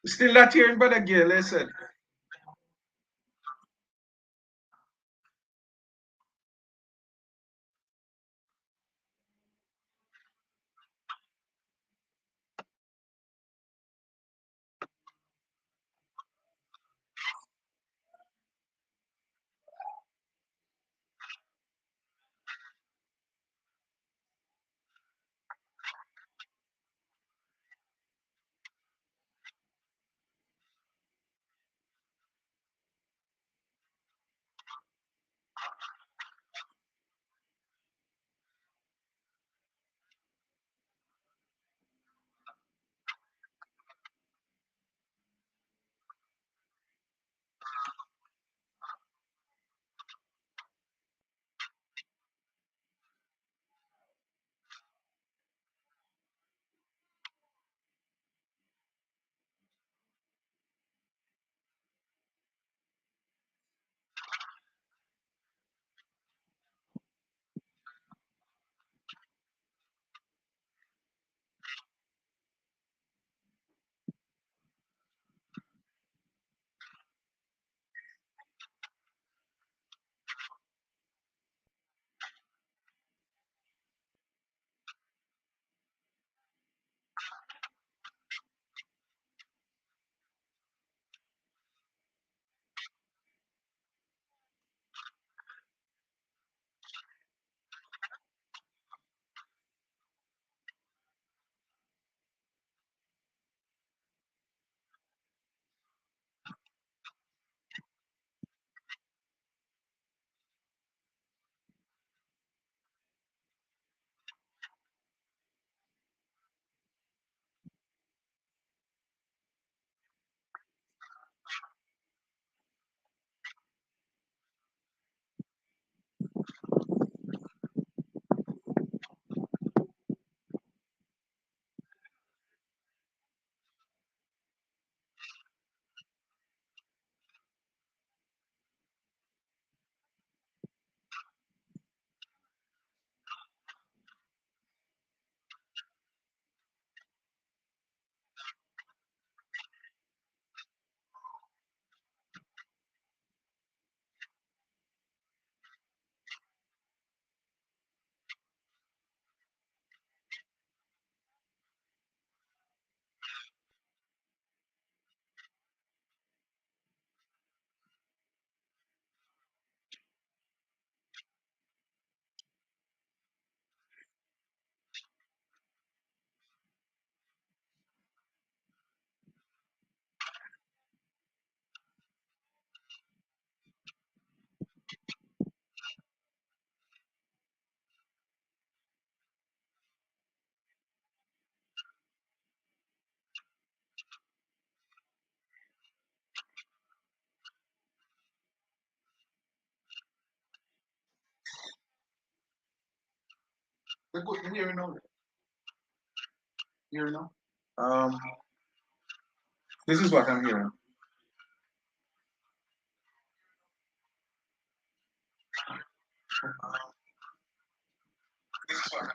Still not hearing, Brother Gil, listen. Here now. Here now. Um, this is what I'm hearing. This is what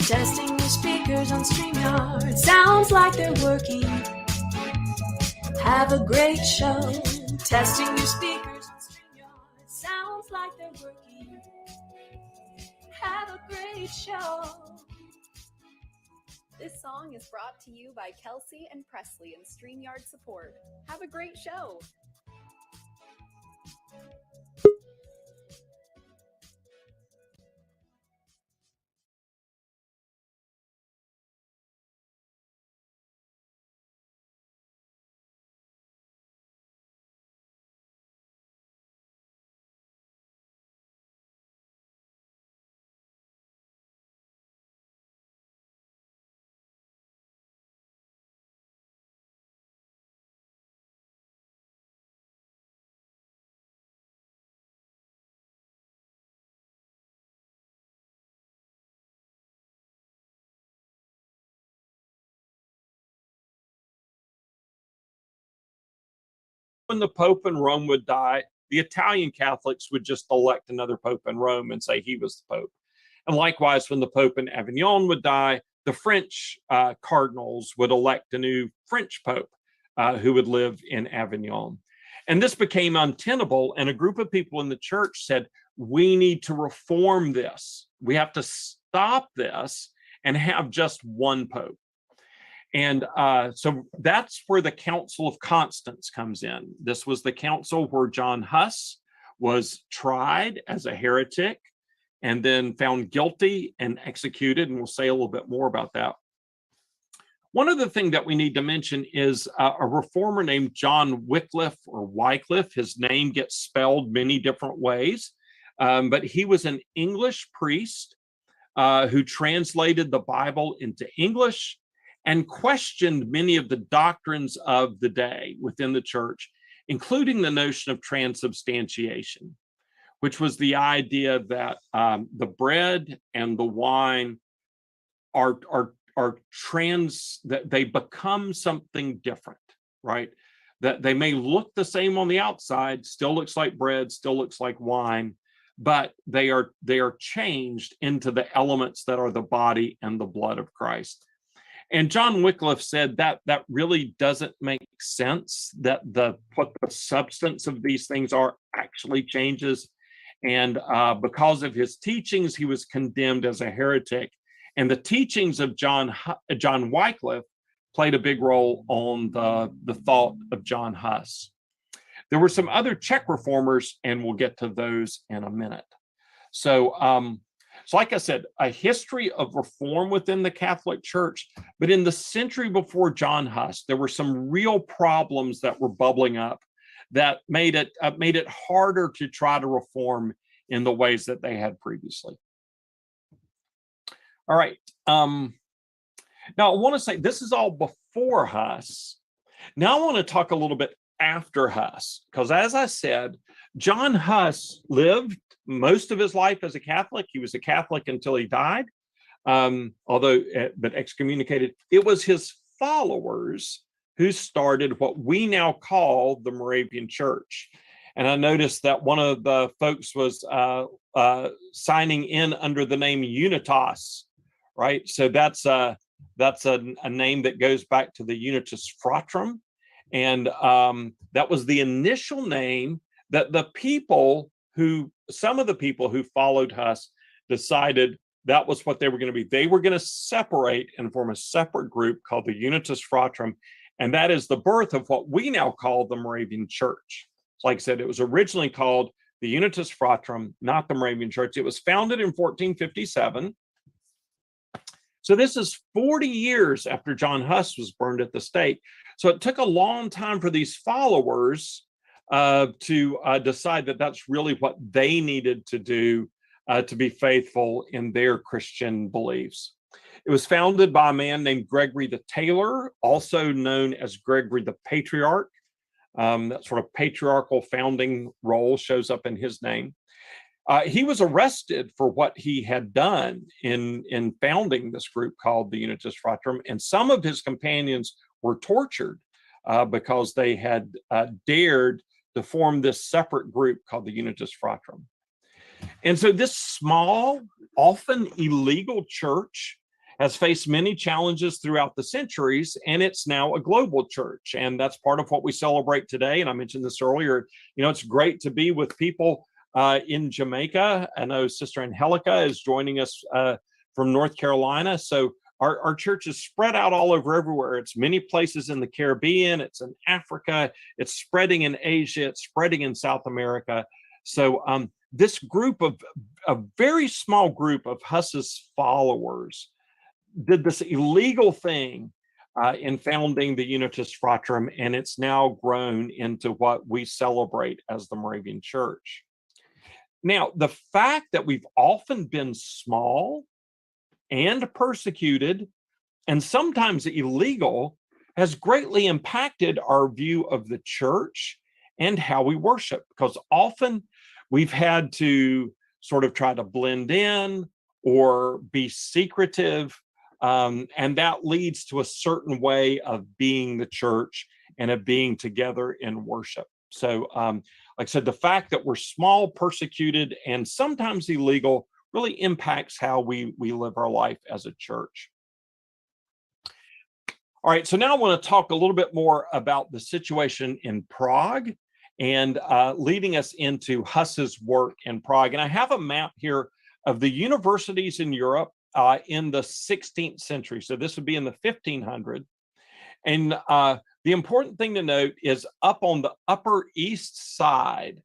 Testing your speakers on StreamYard. Sounds like they're working. Have a great show. Testing your speakers on StreamYard. Sounds like they're working. Have a great show. This song is brought to you by Kelsey and Presley and StreamYard support. Have a great show. When the Pope in Rome would die, the Italian Catholics would just elect another Pope in Rome and say he was the Pope. And likewise, when the Pope in Avignon would die, the French cardinals would elect a new French Pope who would live in Avignon. And this became untenable, and a group of people in the church said, we need to reform this. We have to stop this and have just one Pope. And so that's where the Council of Constance comes in. This was the council where John Huss was tried as a heretic and then found guilty and executed. And we'll say a little bit more about that. One other thing that we need to mention is a reformer named John Wycliffe or Wycliffe. His name gets spelled many different ways, but he was an English priest who translated the Bible into English and questioned many of the doctrines of the day within the church, including the notion of transubstantiation, which was the idea that the bread and the wine are that they become something different, right? That they may look the same on the outside, still looks like bread, still looks like wine, but they are changed into the elements that are the body and the blood of Christ. And John Wycliffe said that really doesn't make sense, that what the substance of these things are actually changes. And because of his teachings, he was condemned as a heretic. And the teachings of John Wycliffe played a big role on the thought of John Huss. There were some other Czech reformers, and we'll get to those in a minute. So like I said, a history of reform within the Catholic Church, but in the century before John Huss, there were some real problems that were bubbling up that made it harder to try to reform in the ways that they had previously. All right. Now I want to say this is all before Huss. Now I want to talk a little bit after Huss, because as I said, John Huss lived most of his life as a Catholic. He was a Catholic until he died, but excommunicated. It was his followers who started what we now call the Moravian Church. And I noticed that one of the folks was signing in under the name Unitas, right? So that's a name that goes back to the Unitas Fratrum. And that was the initial name that some of the people who followed Huss decided that was what they were going to be. They were going to separate and form a separate group called the Unitas Fratrum. And that is the birth of what we now call the Moravian Church. Like I said, it was originally called the Unitas Fratrum, not the Moravian Church. It was founded in 1457. So this is 40 years after John Huss was burned at the stake. So it took a long time for these followers to decide that that's really what they needed to do to be faithful in their Christian beliefs. It was founded by a man named Gregory the Tailor, also known as Gregory the Patriarch. That sort of patriarchal founding role shows up in his name. He was arrested for what he had done in founding this group called the Unitas Fratrum, and some of his companions were tortured because they had dared to form this separate group called the Unitas Fratrum. And so this small, often illegal church has faced many challenges throughout the centuries, and it's now a global church. And that's part of what we celebrate today. And I mentioned this earlier. It's great to be with people in Jamaica. I know Sister Angelica is joining us from North Carolina. So our church is spread out all over everywhere. It's many places in the Caribbean. It's in Africa. It's spreading in Asia. It's spreading in South America. So this group of a very small group of Huss's followers did this illegal thing in founding the Unitas Fratrum, and it's now grown into what we celebrate as the Moravian Church. Now, the fact that we've often been small and persecuted and sometimes illegal has greatly impacted our view of the church and how we worship, because often we've had to sort of try to blend in or be secretive, and that leads to a certain way of being the church and of being together in worship. So, like I said, the fact that we're small, persecuted, and sometimes illegal really impacts how we live our life as a church. All right, so now I want to talk a little bit more about the situation in Prague and leading us into Huss's work in Prague. And I have a map here of the universities in Europe in the 16th century. So this would be in the 1500s. And the important thing to note is up on the upper east side,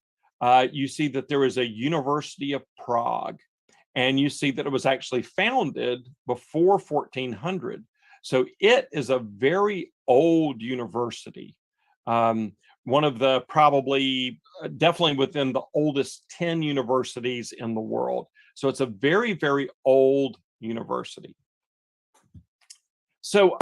you see that there is a University of Prague. And you see that it was actually founded before 1400. So it is a very old university. One of the definitely within the oldest 10 universities in the world. So it's a very, very old university. So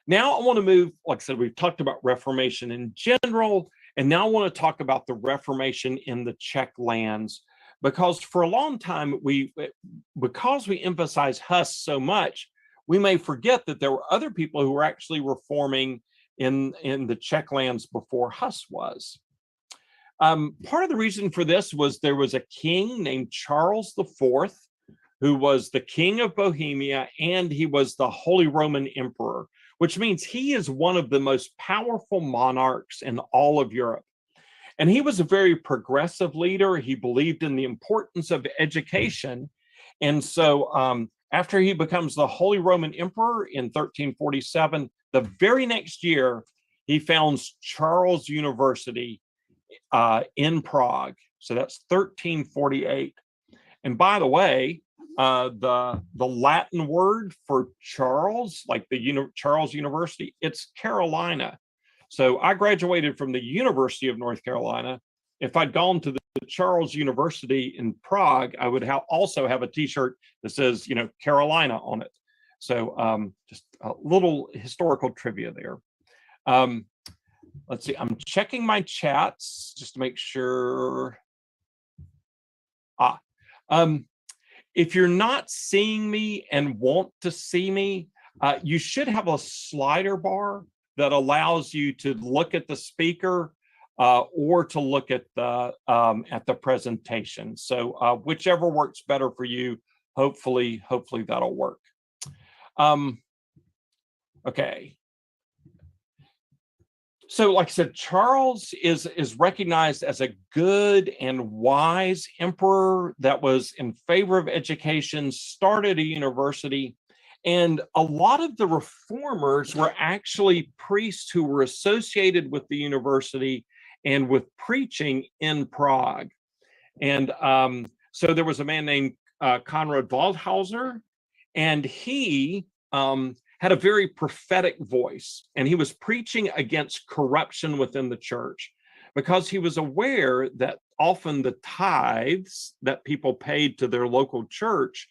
now I want to move, like I said, we've talked about Reformation in general, and now I want to talk about the Reformation in the Czech lands, because for a long time, because we emphasize Huss so much, we may forget that there were other people who were actually reforming in the Czech lands before Huss was. Part of the reason for this was there was a king named Charles IV, who was the king of Bohemia, and he was the Holy Roman Emperor, which means he is one of the most powerful monarchs in all of Europe. And he was a very progressive leader. He believed in the importance of education. And so after he becomes the Holy Roman Emperor in 1347, the very next year, he founds Charles University in Prague. So that's 1348. And by the way, the Latin word for Charles, like the Charles University, it's Carolina. So I graduated from the University of North Carolina. If I'd gone to the Charles University in Prague, I would also have a T-shirt that says, Carolina on it. So just a little historical trivia there. Let's see, I'm checking my chats just to make sure. If you're not seeing me and want to see me, you should have a slider bar that allows you to look at the speaker or to look at the presentation. So whichever works better for you, hopefully that'll work. Okay. So like I said, Charles is recognized as a good and wise emperor that was in favor of education, started a university, and a lot of the reformers were actually priests who were associated with the university and with preaching in Prague. And so there was a man named Konrad Waldhauser, and he had a very prophetic voice, and he was preaching against corruption within the church because he was aware that often the tithes that people paid to their local church,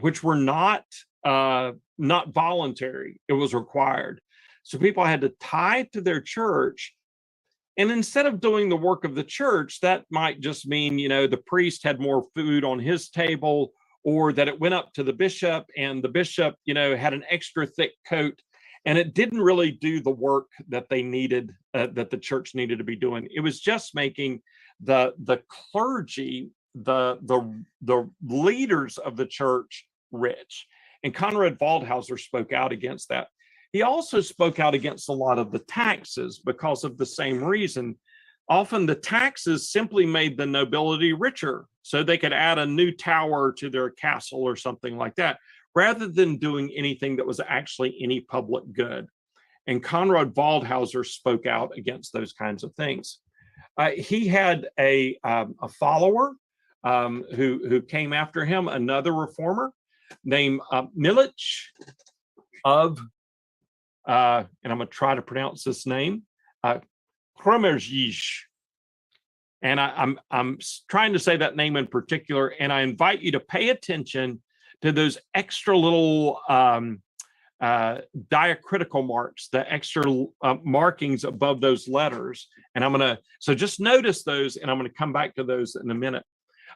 which were not voluntary, it was required. So people had to tithe to their church. And instead of doing the work of the church, that might just mean, the priest had more food on his table, or that it went up to the bishop and the bishop, had an extra thick coat, and it didn't really do the work that they needed, that the church needed to be doing. It was just making the clergy, the leaders of the church rich. And Conrad Waldhauser spoke out against that. He also spoke out against a lot of the taxes because of the same reason. Often the taxes simply made the nobility richer, so they could add a new tower to their castle or something like that, rather than doing anything that was actually any public good. And Conrad Waldhauser spoke out against those kinds of things. He had a follower who came after him, another reformer named Milich of, and I'm going to try to pronounce this name, Kremerzic. And I'm trying to say that name in particular, and I invite you to pay attention to those extra little diacritical marks, the extra markings above those letters. And so just notice those, and I'm going to come back to those in a minute.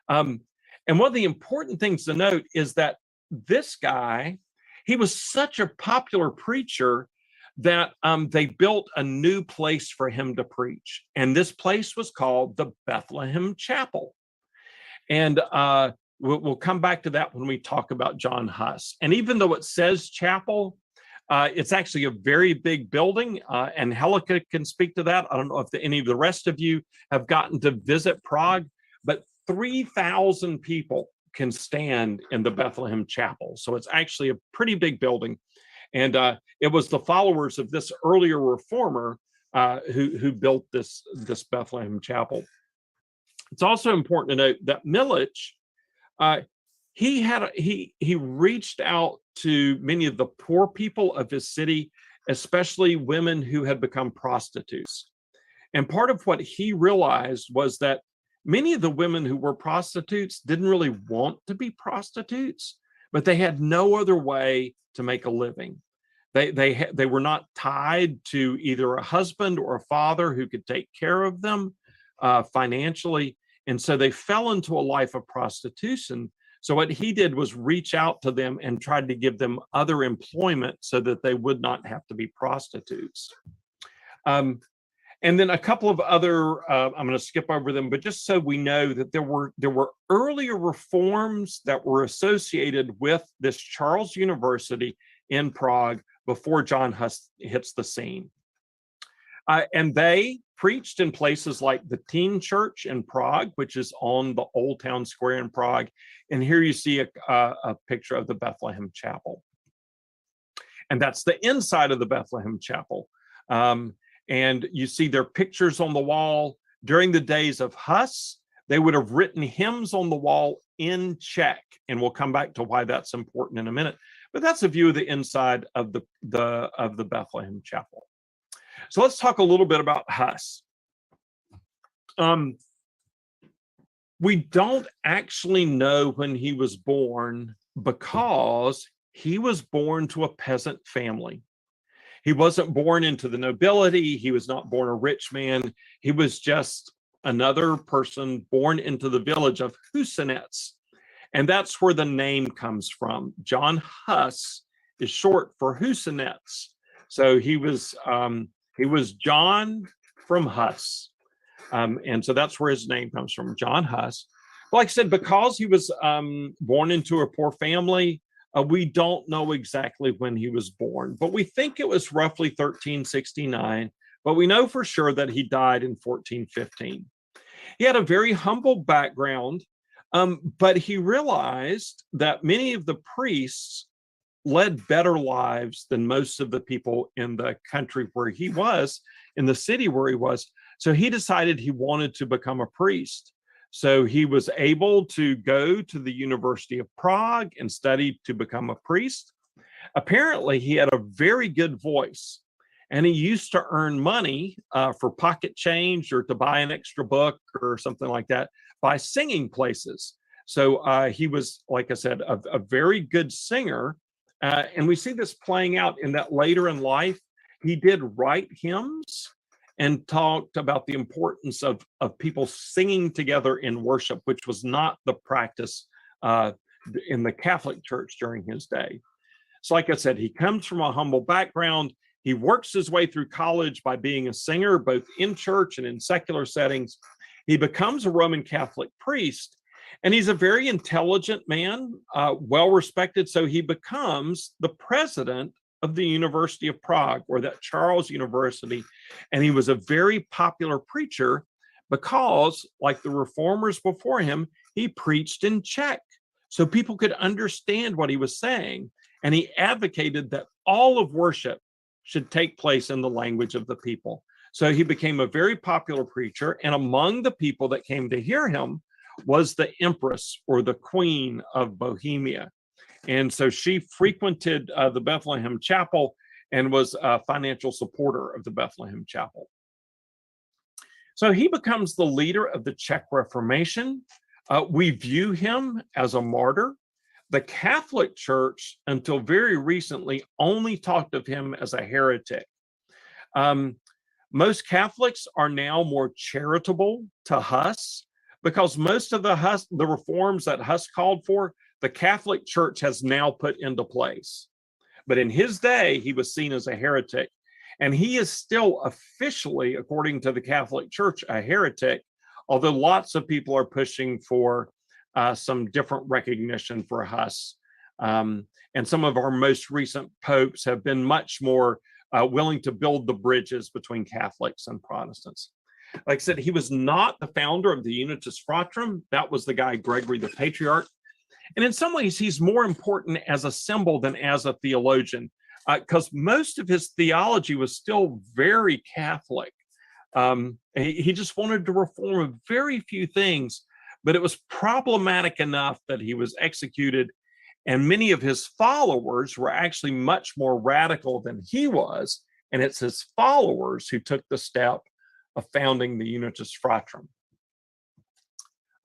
And one of the important things to note is that this guy, he was such a popular preacher that they built a new place for him to preach. And this place was called the Bethlehem Chapel. And we'll come back to that when we talk about John Huss. And even though it says chapel, it's actually a very big building, and Helica can speak to that. I don't know if any of the rest of you have gotten to visit Prague, but 3,000 people can stand in the Bethlehem Chapel. So it's actually a pretty big building. And it was the followers of this earlier reformer who built this Bethlehem Chapel. It's also important to note that Milich, he reached out to many of the poor people of his city, especially women who had become prostitutes. And part of what he realized was that many of the women who were prostitutes didn't really want to be prostitutes, but they had no other way to make a living. They were not tied to either a husband or a father who could take care of them financially. And so they fell into a life of prostitution. So what he did was reach out to them and tried to give them other employment so that they would not have to be prostitutes. And then a couple of other, I'm going to skip over them, but just so we know that there were earlier reforms that were associated with this Charles University in Prague before John Huss hits the scene. And they preached in places like the Teen Church in Prague, which is on the Old Town Square in Prague. And here you see a picture of the Bethlehem Chapel. And that's the inside of the Bethlehem Chapel. And you see their pictures on the wall. During the days of Huss, they would have written hymns on the wall in Czech. And we'll come back to why that's important in a minute. But that's a view of the inside of the Bethlehem Chapel. So let's talk a little bit about Huss. We don't actually know when he was born because he was born to a peasant family. He wasn't born into the nobility. He was not born a rich man. He was just another person born into the village of Husinets. And that's where the name comes from. John Huss is short for Husinets. So he was John from Huss. And so that's where his name comes from, John Huss. Like I said, because he was born into a poor family, we don't know exactly when he was born, but we think it was roughly 1369, but we know for sure that he died in 1415. He had a very humble background, but he realized that many of the priests led better lives than most of the people in the country where he was, in the city where he was. So he decided he wanted to become a priest. So he was able to go to the University of Prague and study to become a priest. Apparently, he had a very good voice, and he used to earn money for pocket change or to buy an extra book or something like that by singing places. So he was, like I said, a very good singer. And we see this playing out in that later in life, he did write hymns and talked about the importance of people singing together in worship, which was not the practice in the Catholic Church during his day. So like I said, he comes from a humble background. He works his way through college by being a singer, both in church and in secular settings. He becomes a Roman Catholic priest. And he's a very intelligent man, well respected. So he becomes the president of the University of Prague, or that Charles University. And he was a very popular preacher because, like the reformers before him, he preached in Czech so people could understand what he was saying. And he advocated that all of worship should take place in the language of the people. So he became a very popular preacher. And among the people that came to hear him was the empress, or the queen of Bohemia. And so she frequented the Bethlehem Chapel and was a financial supporter of the Bethlehem Chapel. So he becomes the leader of the Czech Reformation. We view him as a martyr. The Catholic Church, until very recently, only talked of him as a heretic. Most Catholics are now more charitable to Huss, because most of the reforms that Huss called for, the Catholic Church has now put into place. But in his day, he was seen as a heretic. And he is still officially, according to the Catholic Church, a heretic, although lots of people are pushing for some different recognition for Huss. And some of our most recent popes have been much more willing to build the bridges between Catholics and Protestants. Like I said, he was not the founder of the Unitas Fratrum. That was the guy, Gregory the Patriarch. And in some ways, he's more important as a symbol than as a theologian, because most of his theology was still very Catholic. He just wanted to reform very few things, but it was problematic enough that he was executed. And many of his followers were actually much more radical than he was. And it's his followers who took the step of founding the Unitas Fratrum.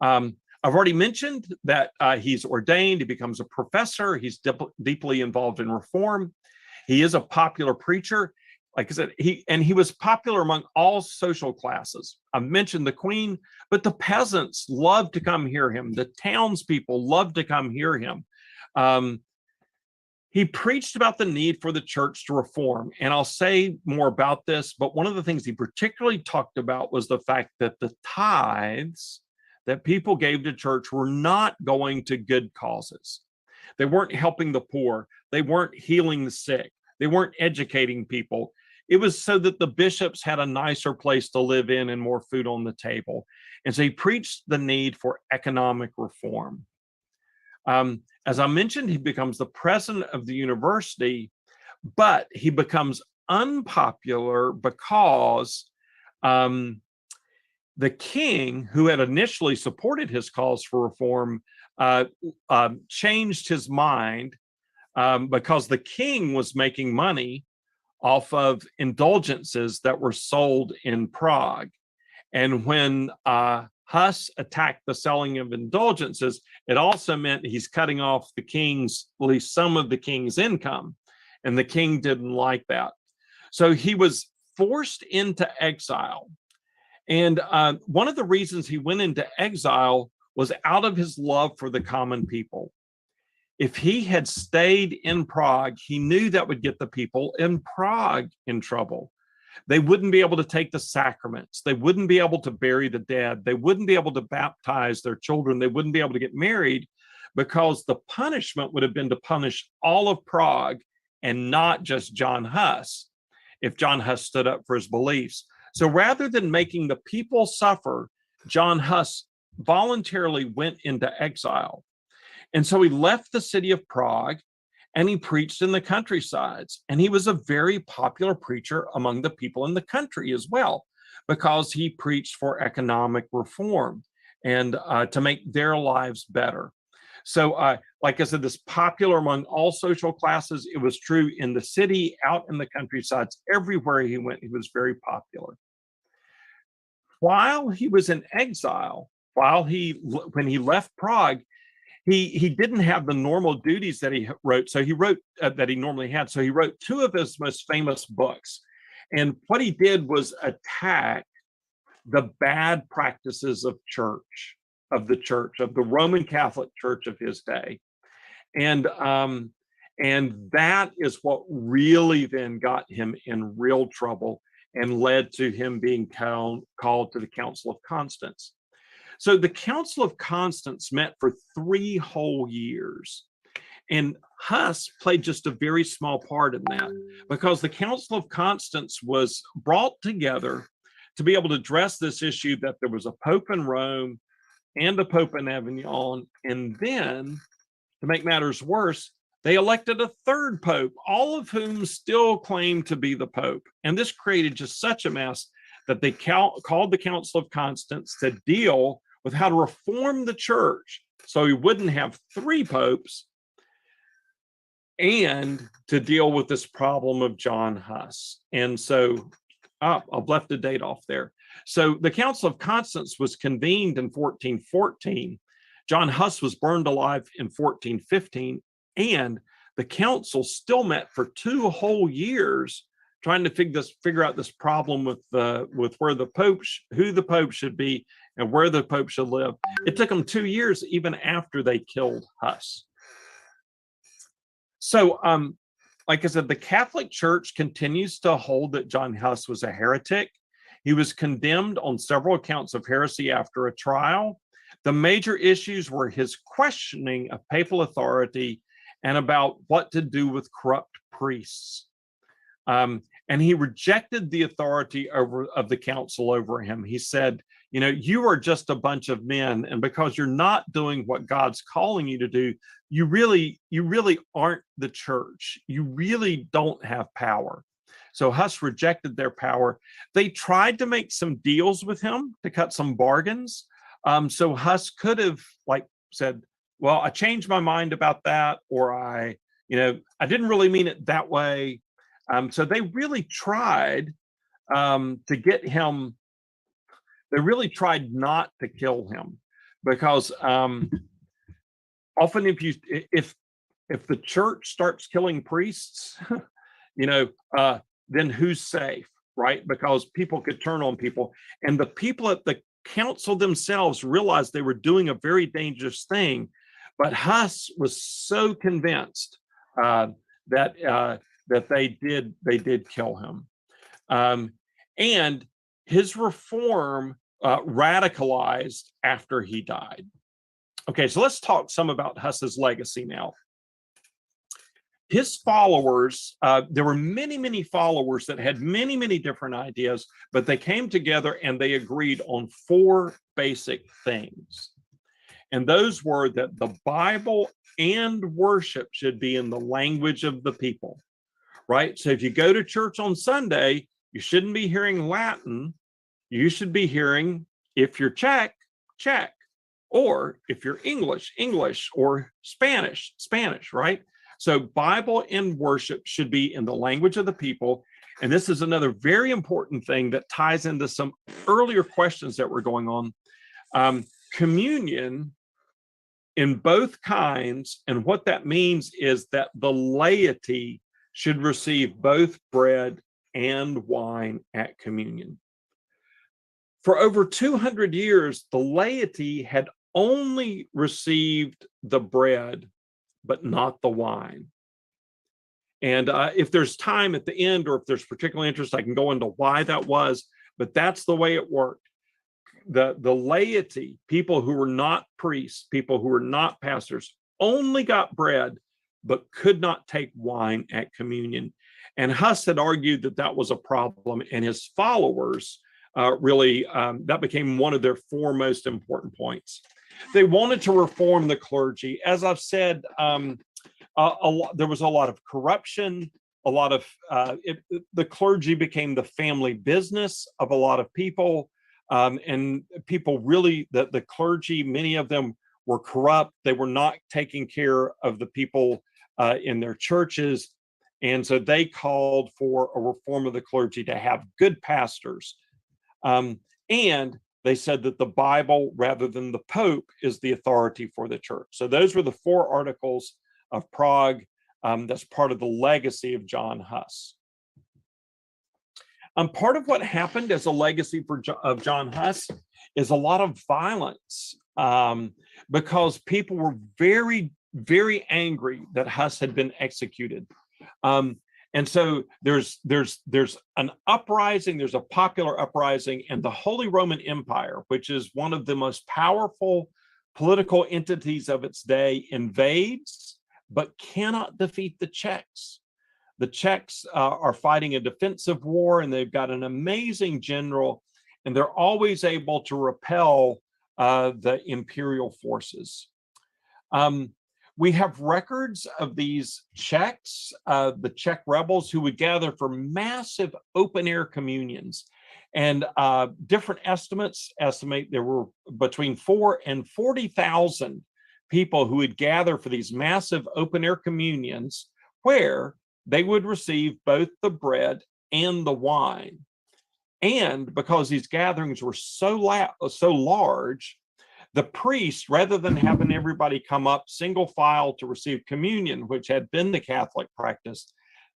I've already mentioned that he's ordained, he becomes a professor, he's deeply involved in reform. He is a popular preacher. Like I said, he was popular among all social classes. I mentioned the queen, but the peasants loved to come hear him. The townspeople loved to come hear him. He preached about the need for the church to reform. And I'll say more about this, but one of the things he particularly talked about was the fact that the tithes that people gave to church were not going to good causes. They weren't helping the poor. They weren't healing the sick. They weren't educating people. It was so that the bishops had a nicer place to live in and more food on the table. And so he preached the need for economic reform. As I mentioned, he becomes the president of the university, but he becomes unpopular because the king, who had initially supported his calls for reform, changed his mind because the king was making money off of indulgences that were sold in Prague. And when Huss attacked the selling of indulgences, it also meant he's cutting off the king's, at least some of the king's income. And the king didn't like that. So he was forced into exile. And one of the reasons he went into exile was out of his love for the common people. If he had stayed in Prague, he knew that would get the people in Prague in trouble. They wouldn't be able to take the sacraments. They wouldn't be able to bury the dead. They wouldn't be able to baptize their children. They wouldn't be able to get married, because the punishment would have been to punish all of Prague and not just John Huss, if John Huss stood up for his beliefs. So rather than making the people suffer, John Huss voluntarily went into exile. And so he left the city of Prague and he preached in the countrysides. And he was a very popular preacher among the people in the country as well, because he preached for economic reform and to make their lives better. So like I said, this popular among all social classes. It was true in the city, out in the countrysides, everywhere he went, he was very popular. While he was in exile, when he left Prague, he didn't have the normal duties that he wrote. So he wrote that he normally had. So he wrote two of his most famous books. And what he did was attack the bad practices of the Roman Catholic Church of his day. And that is what really then got him in real trouble and led to him being called to the Council of Constance. So the Council of Constance met for 3 whole years. And Huss played just a very small part in that, because the Council of Constance was brought together to be able to address this issue that there was a Pope in Rome and a Pope in Avignon. And then, to make matters worse, they elected a third Pope, all of whom still claimed to be the Pope. And this created just such a mess that they called the Council of Constance to deal with how to reform the church so we wouldn't have 3 popes, and to deal with this problem of John Huss. And so, I've left the date off there. So the Council of Constance was convened in 1414. John Huss was burned alive in 1415, and the council still met for 2 whole years trying to figure out this problem with where the Pope, who the Pope should be, and where the Pope should live. It took them 2 years even after they killed Huss. So, like I said, the Catholic Church continues to hold that John Huss was a heretic. He was condemned on several accounts of heresy after a trial. The major issues were his questioning of papal authority and about what to do with corrupt priests. And he rejected the authority of the council over him. He said, you are just a bunch of men, and because you're not doing what God's calling you to do, you really aren't the church. You really don't have power. So Huss rejected their power. They tried to make some deals with him to cut some bargains. So Huss could have said, well, I changed my mind about that, or I didn't really mean it that way. So they really tried to get him. They really tried not to kill him, because often if the church starts killing priests, then who's safe, right? Because people could turn on people, and the people at the council themselves realized they were doing a very dangerous thing. But Huss was so convinced that they did kill him, and his reform radicalized after he died. Okay, so let's talk some about Huss's legacy now. His followers, there were many followers that had many different ideas, but they came together and they agreed on 4 basic things. And those were that the Bible and worship should be in the language of the people, right? So if you go to church on Sunday, you shouldn't be hearing Latin. You should be hearing, if you're Czech, Czech, or if you're English, or Spanish, right? So Bible and worship should be in the language of the people. And this is another very important thing that ties into some earlier questions that were going on. Communion in both kinds, and what that means is that the laity should receive both bread and wine at communion. For over 200 years, the laity had only received the bread, but not the wine. And if there's time at the end, or if there's particular interest, I can go into why that was, but that's the way it worked. The laity, people who were not priests, people who were not pastors, only got bread, but could not take wine at communion. And Huss had argued that that was a problem, and his followers that became one of their 4 most important points. They wanted to reform the clergy. As I've said, there was a lot of corruption. The clergy became the family business of a lot of people. And people really, the clergy, many of them were corrupt. They were not taking care of the people in their churches. And so they called for a reform of the clergy to have good pastors. And they said that the Bible, rather than the Pope, is the authority for the church. So those were the 4 articles of Prague. That's part of the legacy of John Huss. Part of what happened as a legacy of John Huss is a lot of violence, because people were very angry that Huss had been executed. And so there's an uprising, there's a popular uprising, and the Holy Roman Empire, which is one of the most powerful political entities of its day, invades but cannot defeat the Czechs. The Czechs are fighting a defensive war, and they've got an amazing general, and they're always able to repel the imperial forces. We have records of these Czechs, the Czech rebels, who would gather for massive open-air communions. And different estimates estimate there were between 4,000 and 40,000 people who would gather for these massive open-air communions, where they would receive both the bread and the wine. And because these gatherings were so large, the priest, rather than having everybody come up single file to receive communion, which had been the Catholic practice,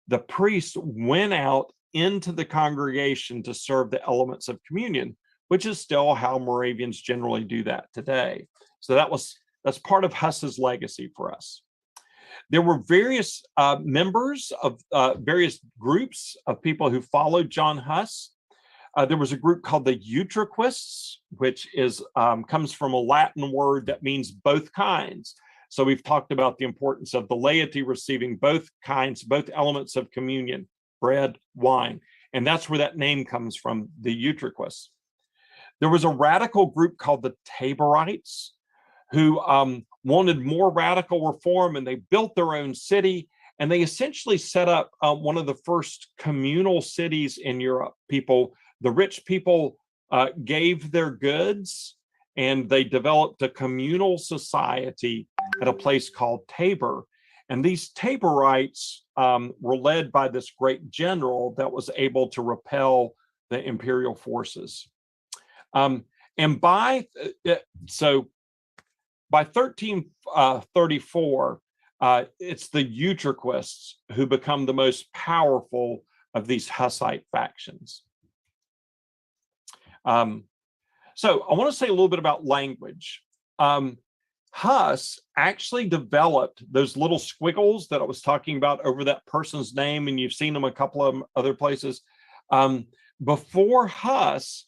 the priest went out into the congregation to serve the elements of communion, which is still how Moravians generally do that today. So that's part of Huss's legacy for us. There were various members of various groups of people who followed John Huss. There was a group called the Utraquists, which comes from a Latin word that means both kinds. So we've talked about the importance of the laity receiving both kinds, both elements of communion, bread, wine. And that's where that name comes from, the Utraquists. There was a radical group called the Taborites, who wanted more radical reform, and they built their own city, and they essentially set up one of the first communal cities in Europe. The rich people gave their goods, and they developed a communal society at a place called Tabor. And these Taborites were led by this great general that was able to repel the imperial forces. And by 1334, it's the Utraquists who become the most powerful of these Hussite factions. So I want to say a little bit about language. Huss actually developed those little squiggles that I was talking about over that person's name, and you've seen them a couple of other places. Before Huss,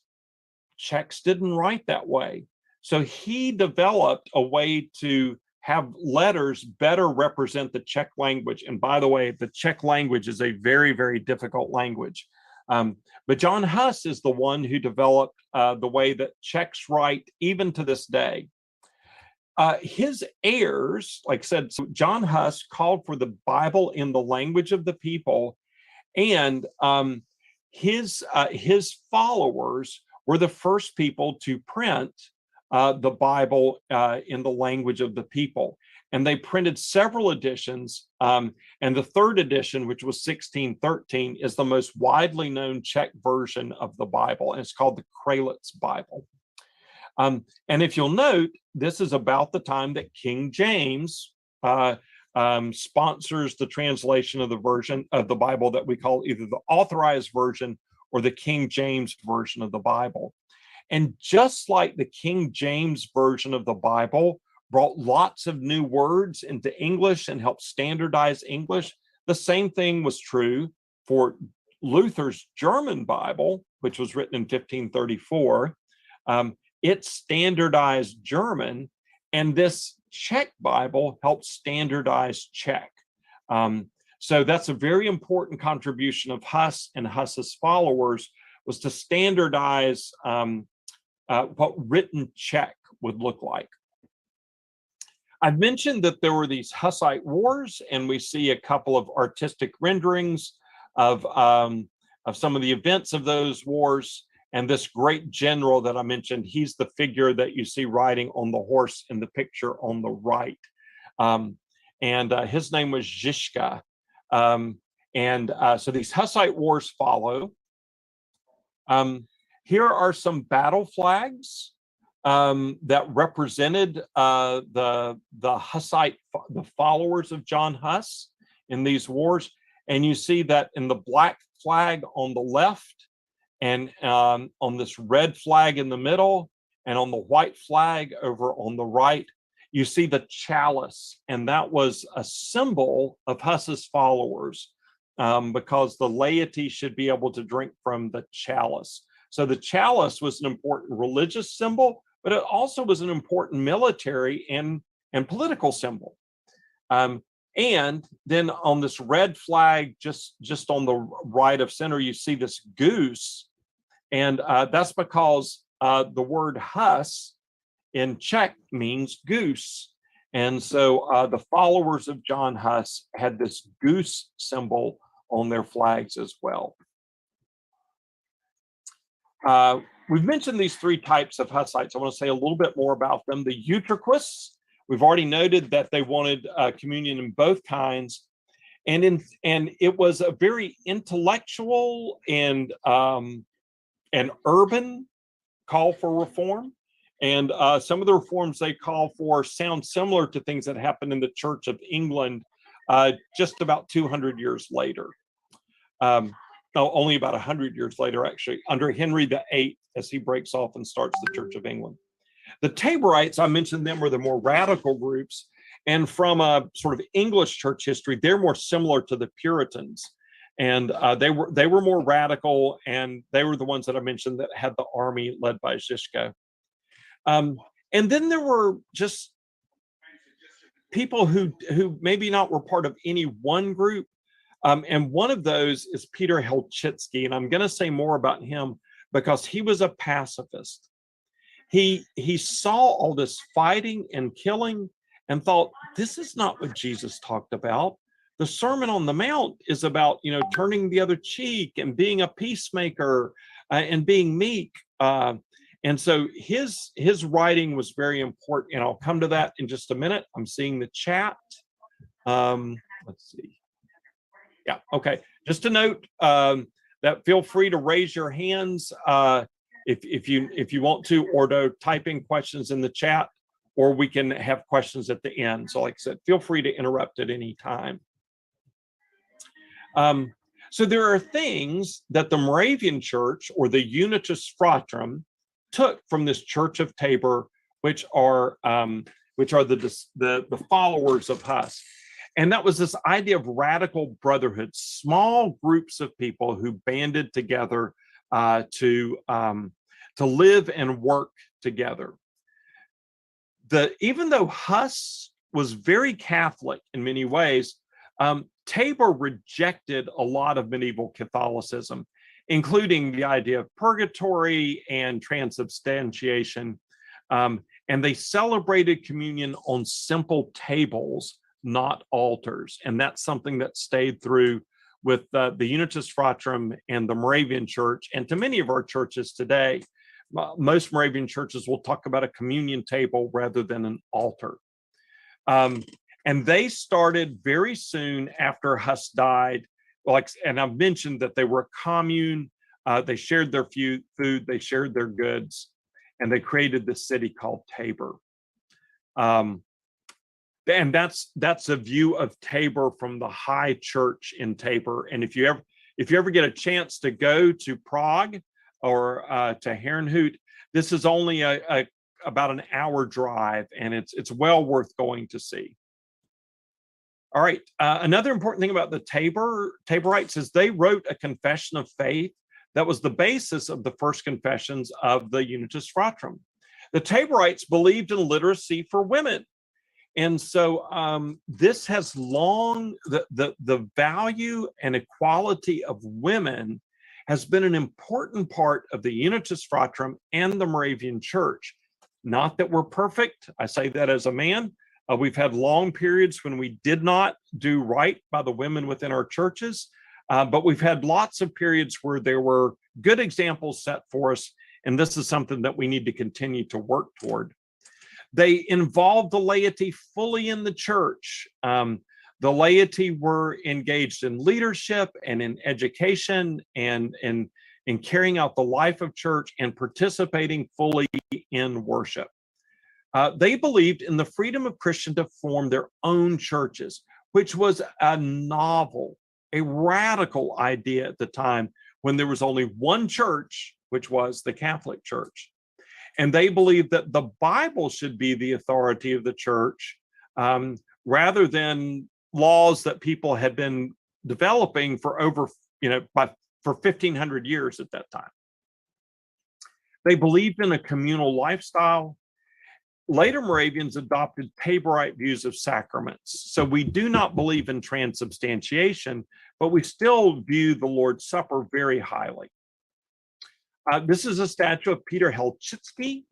Czechs didn't write that way. So he developed a way to have letters better represent the Czech language. And by the way, the Czech language is a very, very difficult language. But John Huss is the one who developed the way that Czechs write even to this day. His heirs, like I said, so John Huss called for the Bible in the language of the people, and his followers were the first people to print the Bible in the language of the people. And they printed several editions. And the third edition, which was 1613, is the most widely known Czech version of the Bible. And it's called the Kralitz Bible. And if you'll note, this is about the time that King James sponsors the translation of the version of the Bible that we call either the Authorized Version or the King James Version of the Bible. And just like the King James Version of the Bible brought lots of new words into English and helped standardize English, the same thing was true for Luther's German Bible, which was written in 1534. It standardized German, and this Czech Bible helped standardize Czech. So that's a very important contribution of Huss and Huss's followers, was to standardize what written Czech would look like. I've mentioned that there were these Hussite wars, and we see a couple of artistic renderings of some of the events of those wars. And this great general that I mentioned, he's the figure that you see riding on the horse in the picture on the right. And his name was Žižka. So these Hussite wars follow. Here are some battle flags that represented the Hussite, the followers of John Huss in these wars. And you see that in the black flag on the left, and on this red flag in the middle, and on the white flag over on the right, you see the chalice. And that was a symbol of Huss's followers. because the laity should be able to drink from the chalice. So the chalice was an important religious symbol, but it also was an important military and political symbol. And then on this red flag, just on the right of center, you see this goose. And that's because the word Huss in Czech means goose. And so the followers of John Huss had this goose symbol on their flags as well. We've mentioned these three types of Hussites. I want to say a little bit more about them. The Utraquists, we've already noted that they wanted communion in both kinds. And it was a very intellectual and urban call for reform. And some of the reforms they call for sound similar to things that happened in the Church of England just about 200 years later. No, only about 100 years later, actually, under Henry VIII, as he breaks off and starts the Church of England. The Taborites, I mentioned them, were the more radical groups. And from a sort of English church history, they're more similar to the Puritans. And they were more radical, and they were the ones that I mentioned that had the army led by Zizko. And then there were just people who maybe not were part of any one group. And one of those is Peter Helchitsky. And I'm going to say more about him because he was a pacifist. He saw all this fighting and killing and thought, this is not what Jesus talked about. The Sermon on the Mount is about, turning the other cheek and being a peacemaker and being meek. And so his writing was very important. And I'll come to that in just a minute. I'm seeing the chat. Let's see. Yeah, okay. Just a note that feel free to raise your hands if you want to, or to type in questions in the chat, or we can have questions at the end. So like I said, feel free to interrupt at any time. So there are things that the Moravian Church or the Unitas Fratrum took from this Church of Tabor, which are the followers of Huss. And that was this idea of radical brotherhood, small groups of people who banded together to live and work together. Even though Huss was very Catholic in many ways, Tabor rejected a lot of medieval Catholicism, including the idea of purgatory and transubstantiation. And they celebrated communion on simple tables, not altars. And that's something that stayed through with the Unitas Fratrum and the Moravian Church, and to many of our churches today. Most Moravian churches will talk about a communion table rather than an altar. And they started very soon after Huss died. And I've mentioned that they were a commune. They shared their food, they shared their goods, and they created this city called Tabor. And that's a view of Tabor from the high church in Tabor. And if you ever get a chance to go to Prague or to Herrnhut, this is only about an hour drive, and it's well worth going to see. All right. Another important thing about the Taborites is they wrote a confession of faith that was the basis of the first confessions of the Unitas Fratrum. The Taborites believed in literacy for women. And so this has long, the value and equality of women has been an important part of the Unitas Fratrum and the Moravian Church. Not that we're perfect. I say that as a man. We've had long periods when we did not do right by the women within our churches, but we've had lots of periods where there were good examples set for us, and this is something that we need to continue to work toward. They involved the laity fully in the church. The laity were engaged in leadership and in education and in carrying out the life of church and participating fully in worship. They believed in the freedom of Christians to form their own churches, which was a novel, a radical idea at the time when there was only one church, which was the Catholic Church. And they believed that the Bible should be the authority of the church rather than laws that people had been developing for over, for 1,500 years at that time. They believed in a communal lifestyle. Later Moravians adopted Taborite views of sacraments. So we do not believe in transubstantiation, but we still view the Lord's Supper very highly. This is a statue of Peter Helchitsky.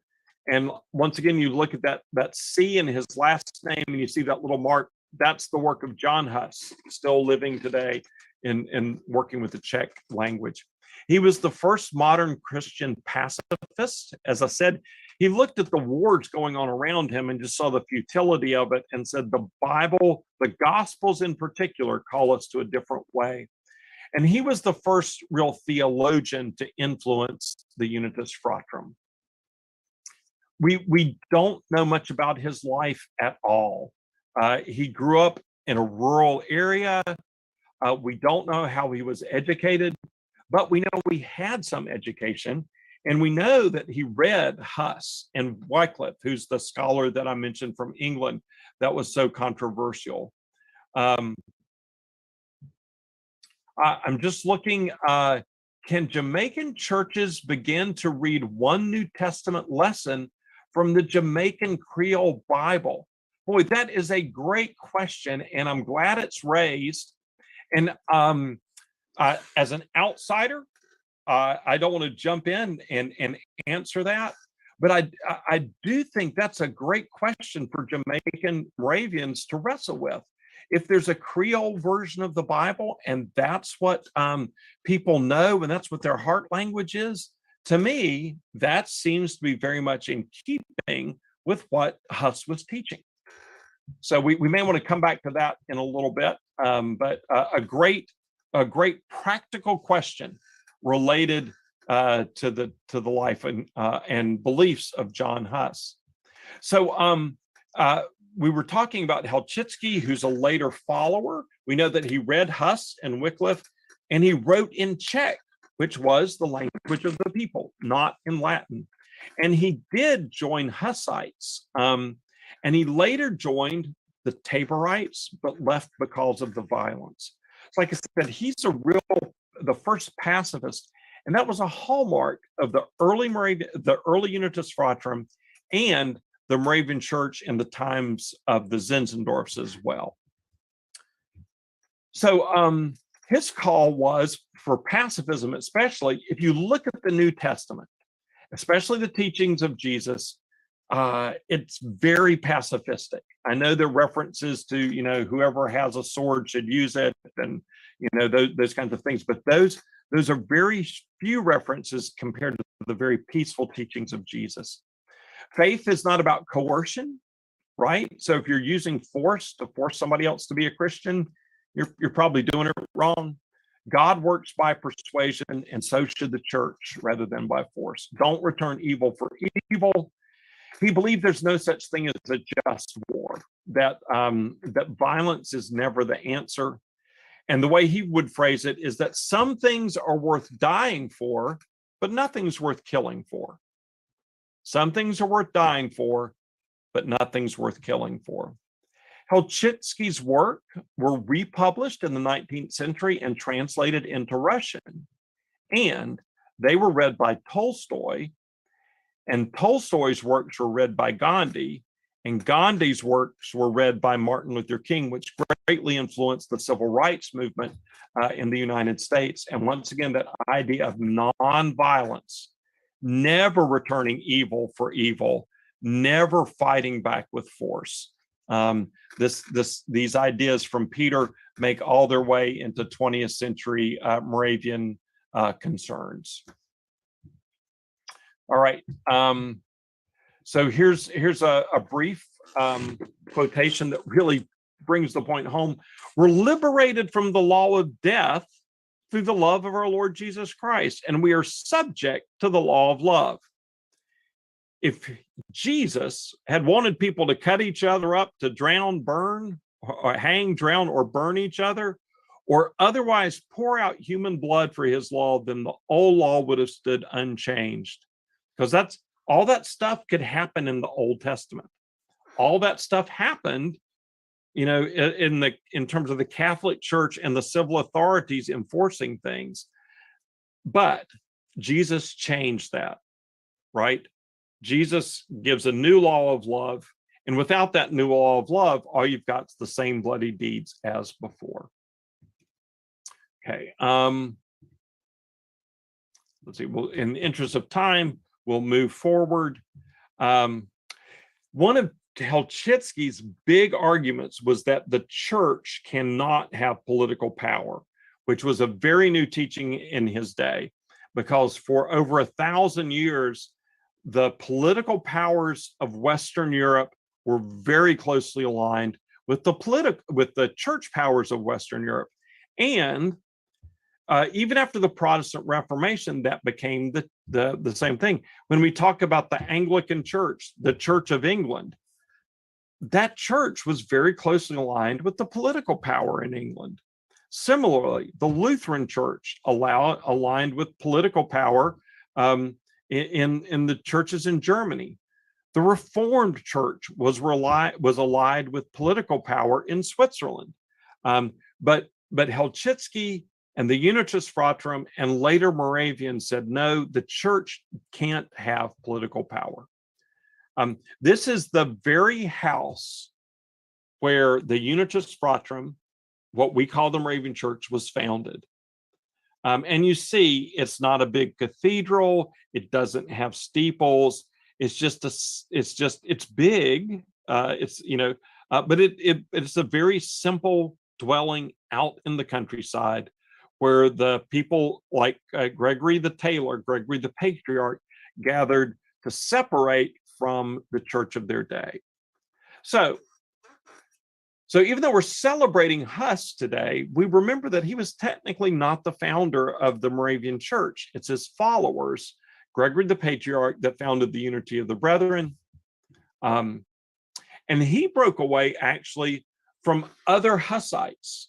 And once again, you look at that C in his last name and you see that little mark. That's the work of John Huss, still living today in working with the Czech language. He was the first modern Christian pacifist. As I said, he looked at the wars going on around him and just saw the futility of it and said, the Bible, the Gospels in particular, call us to a different way. And he was the first real theologian to influence the Unitas Fratrum. We don't know much about his life at all. He grew up in a rural area. We don't know how he was educated, but we know he had some education. And we know that he read Huss and Wycliffe, who's the scholar that I mentioned from England that was so controversial. I'm just looking, can Jamaican churches begin to read one New Testament lesson from the Jamaican Creole Bible? Boy, that is a great question, and I'm glad it's raised. And as an outsider, I don't want to jump in and answer that, but I do think that's a great question for Jamaican Moravians to wrestle with. If there's a Creole version of the Bible and that's what people know and that's what their heart language is, to me, that seems to be very much in keeping with what Huss was teaching. So we may want to come back to that in a little bit, but a great practical question related to the life and beliefs of John Huss. So we were talking about Helchitsky, who's a later follower. We know that he read Huss and Wycliffe, and he wrote in Czech, which was the language of the people, not in Latin. And he did join Hussites, and he later joined the Taborites, but left because of the violence. So like I said, he's the first pacifist, and that was a hallmark of the early Unitas Fratrum and the Moravian Church in the times of the Zinzendorfs as well. So his call was for pacifism, especially if you look at the New Testament, especially the teachings of Jesus, it's very pacifistic. I know there are references to, whoever has a sword should use it, and those kinds of things, but those are very few references compared to the very peaceful teachings of Jesus. Faith is not about coercion, right? So if you're using force to force somebody else to be a Christian, you're probably doing it wrong. God works by persuasion, and so should the church, rather than by force. Don't return evil for evil. He believed there's no such thing as a just war, that violence is never the answer. And the way he would phrase it is that some things are worth dying for, but nothing's worth killing for. Some things are worth dying for, but nothing's worth killing for. Helchitsky's work were republished in the 19th century and translated into Russian. And they were read by Tolstoy, and Tolstoy's works were read by Gandhi, and Gandhi's works were read by Martin Luther King, which greatly influenced the civil rights movement in the United States. And once again, that idea of nonviolence, never returning evil for evil, never fighting back with force. These ideas from Peter make all their way into 20th century Moravian concerns. All right. So here's a brief quotation that really brings the point home. We're liberated from the law of death through the love of our Lord Jesus Christ, and we are subject to the law of love. If Jesus had wanted people to cut each other up, to drown, burn, or hang, drown, or burn each other, or otherwise pour out human blood for his law, then the old law would have stood unchanged. Because that's all that stuff could happen in the Old Testament. All that stuff happened in terms of the Catholic Church and the civil authorities enforcing things. But Jesus changed that, right? Jesus gives a new law of love. And without that new law of love, all you've got is the same bloody deeds as before. Okay. Let's see. Well, in the interest of time, we'll move forward. One of Helchitsky's big arguments was that the church cannot have political power, which was a very new teaching in his day, because for over 1,000 years, the political powers of Western Europe were very closely aligned with the church powers of Western Europe. And even after the Protestant Reformation, that became the same thing. When we talk about the Anglican Church, the Church of England, that church was very closely aligned with the political power in England. Similarly, the Lutheran Church aligned with political power in the churches in Germany. The Reformed Church was allied with political power in Switzerland. But Helchitsky and the Unitas Fratrum and later Moravians said, no, the church can't have political power. This is the very house where the Unitas Fratrum, what we call the Moravian Church, was founded. And you see, it's not a big cathedral. It doesn't have steeples. It's big. But it's a very simple dwelling out in the countryside, where the people like Gregory the Tailor, Gregory the Patriarch, gathered to separate from the church of their day. So even though we're celebrating Huss today, we remember that he was technically not the founder of the Moravian Church. It's his followers, Gregory the Patriarch, that founded the Unity of the Brethren. And he broke away actually from other Hussites.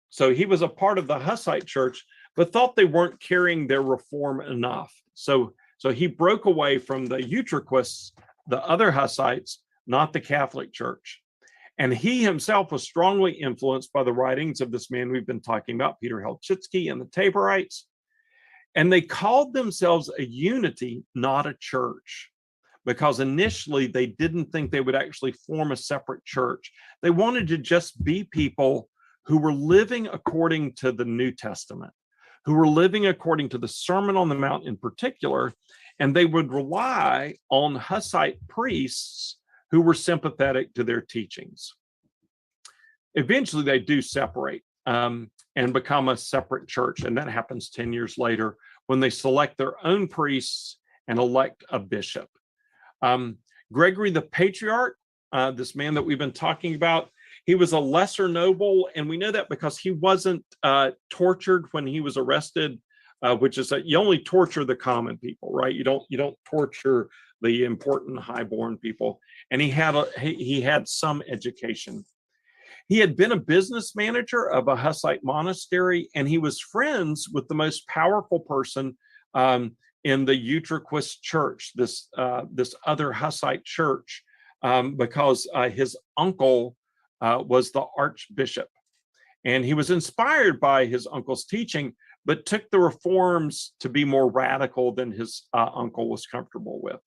So he was a part of the Hussite church, but thought they weren't carrying their reform enough. So he broke away from the Utraquists, the other Hussites, not the Catholic Church. And he himself was strongly influenced by the writings of this man we've been talking about, Peter Helchitsky and the Taborites. And they called themselves a unity, not a church, because initially they didn't think they would actually form a separate church. They wanted to just be people who were living according to the New Testament, who were living according to the Sermon on the Mount in particular, and they would rely on Hussite priests who were sympathetic to their teachings. Eventually, they do separate and become a separate church, and that happens 10 years later when they select their own priests and elect a bishop. Gregory the Patriarch, this man that we've been talking about, he was a lesser noble, and we know that because he wasn't tortured when he was arrested, which is that you only torture the common people, right? You don't torture the important highborn people. And he had some education. He had been a business manager of a Hussite monastery, and he was friends with the most powerful person in the Utraquist church, this other Hussite church, because his uncle was the archbishop. And he was inspired by his uncle's teaching, but took the reforms to be more radical than his uncle was comfortable with.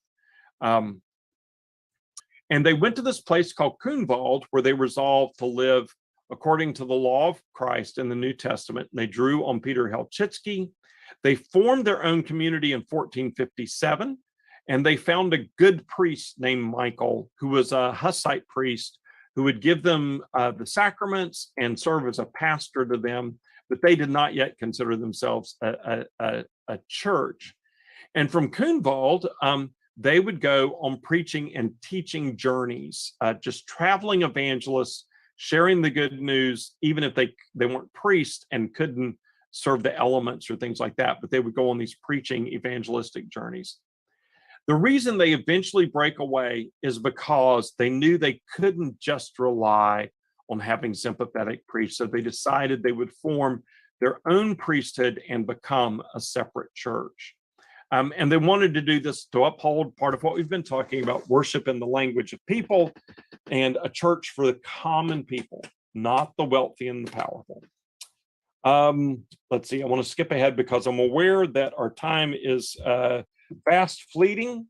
And they went to this place called Kunwald, where they resolved to live according to the law of Christ in the New Testament. And they drew on Peter Helchitsky. They formed their own community in 1457, and they found a good priest named Michael, who was a Hussite priest, who would give them the sacraments and serve as a pastor to them, but they did not yet consider themselves a church. And from Kunwald, they would go on preaching and teaching journeys, just traveling evangelists, sharing the good news, even if they weren't priests and couldn't serve the elements or things like that, but they would go on these preaching evangelistic journeys. The reason they eventually break away is because they knew they couldn't just rely on having sympathetic priests, so they decided they would form their own priesthood and become a separate church. And they wanted to do this to uphold part of what we've been talking about, worship in the language of people, and a church for the common people, not the wealthy and the powerful. Let's see, I want to skip ahead because I'm aware that our time is fast fleeting.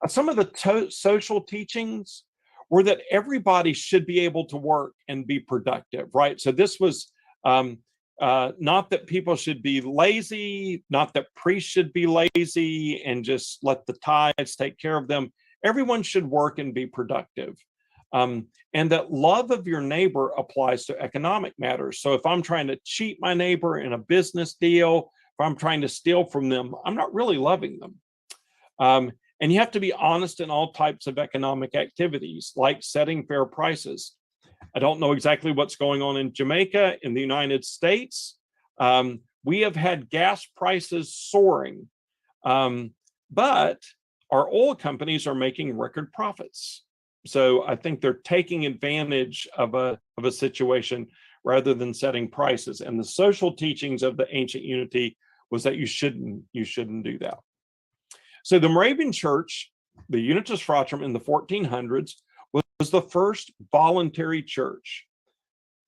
Some of the social teachings were that everybody should be able to work and be productive, right? So this was not that people should be lazy, not that priests should be lazy and just let the tithes take care of them. Everyone should work and be productive. And that love of your neighbor applies to economic matters. So if I'm trying to cheat my neighbor in a business deal, if I'm trying to steal from them, I'm not really loving them. And you have to be honest in all types of economic activities, like setting fair prices. I don't know exactly what's going on in Jamaica. In the United States, we have had gas prices soaring, but our oil companies are making record profits. So I think they're taking advantage of a situation rather than setting prices. And the social teachings of the ancient unity was that you shouldn't do that. So the Moravian Church, the Unitas Fratrum in the 1400s, was the first voluntary church.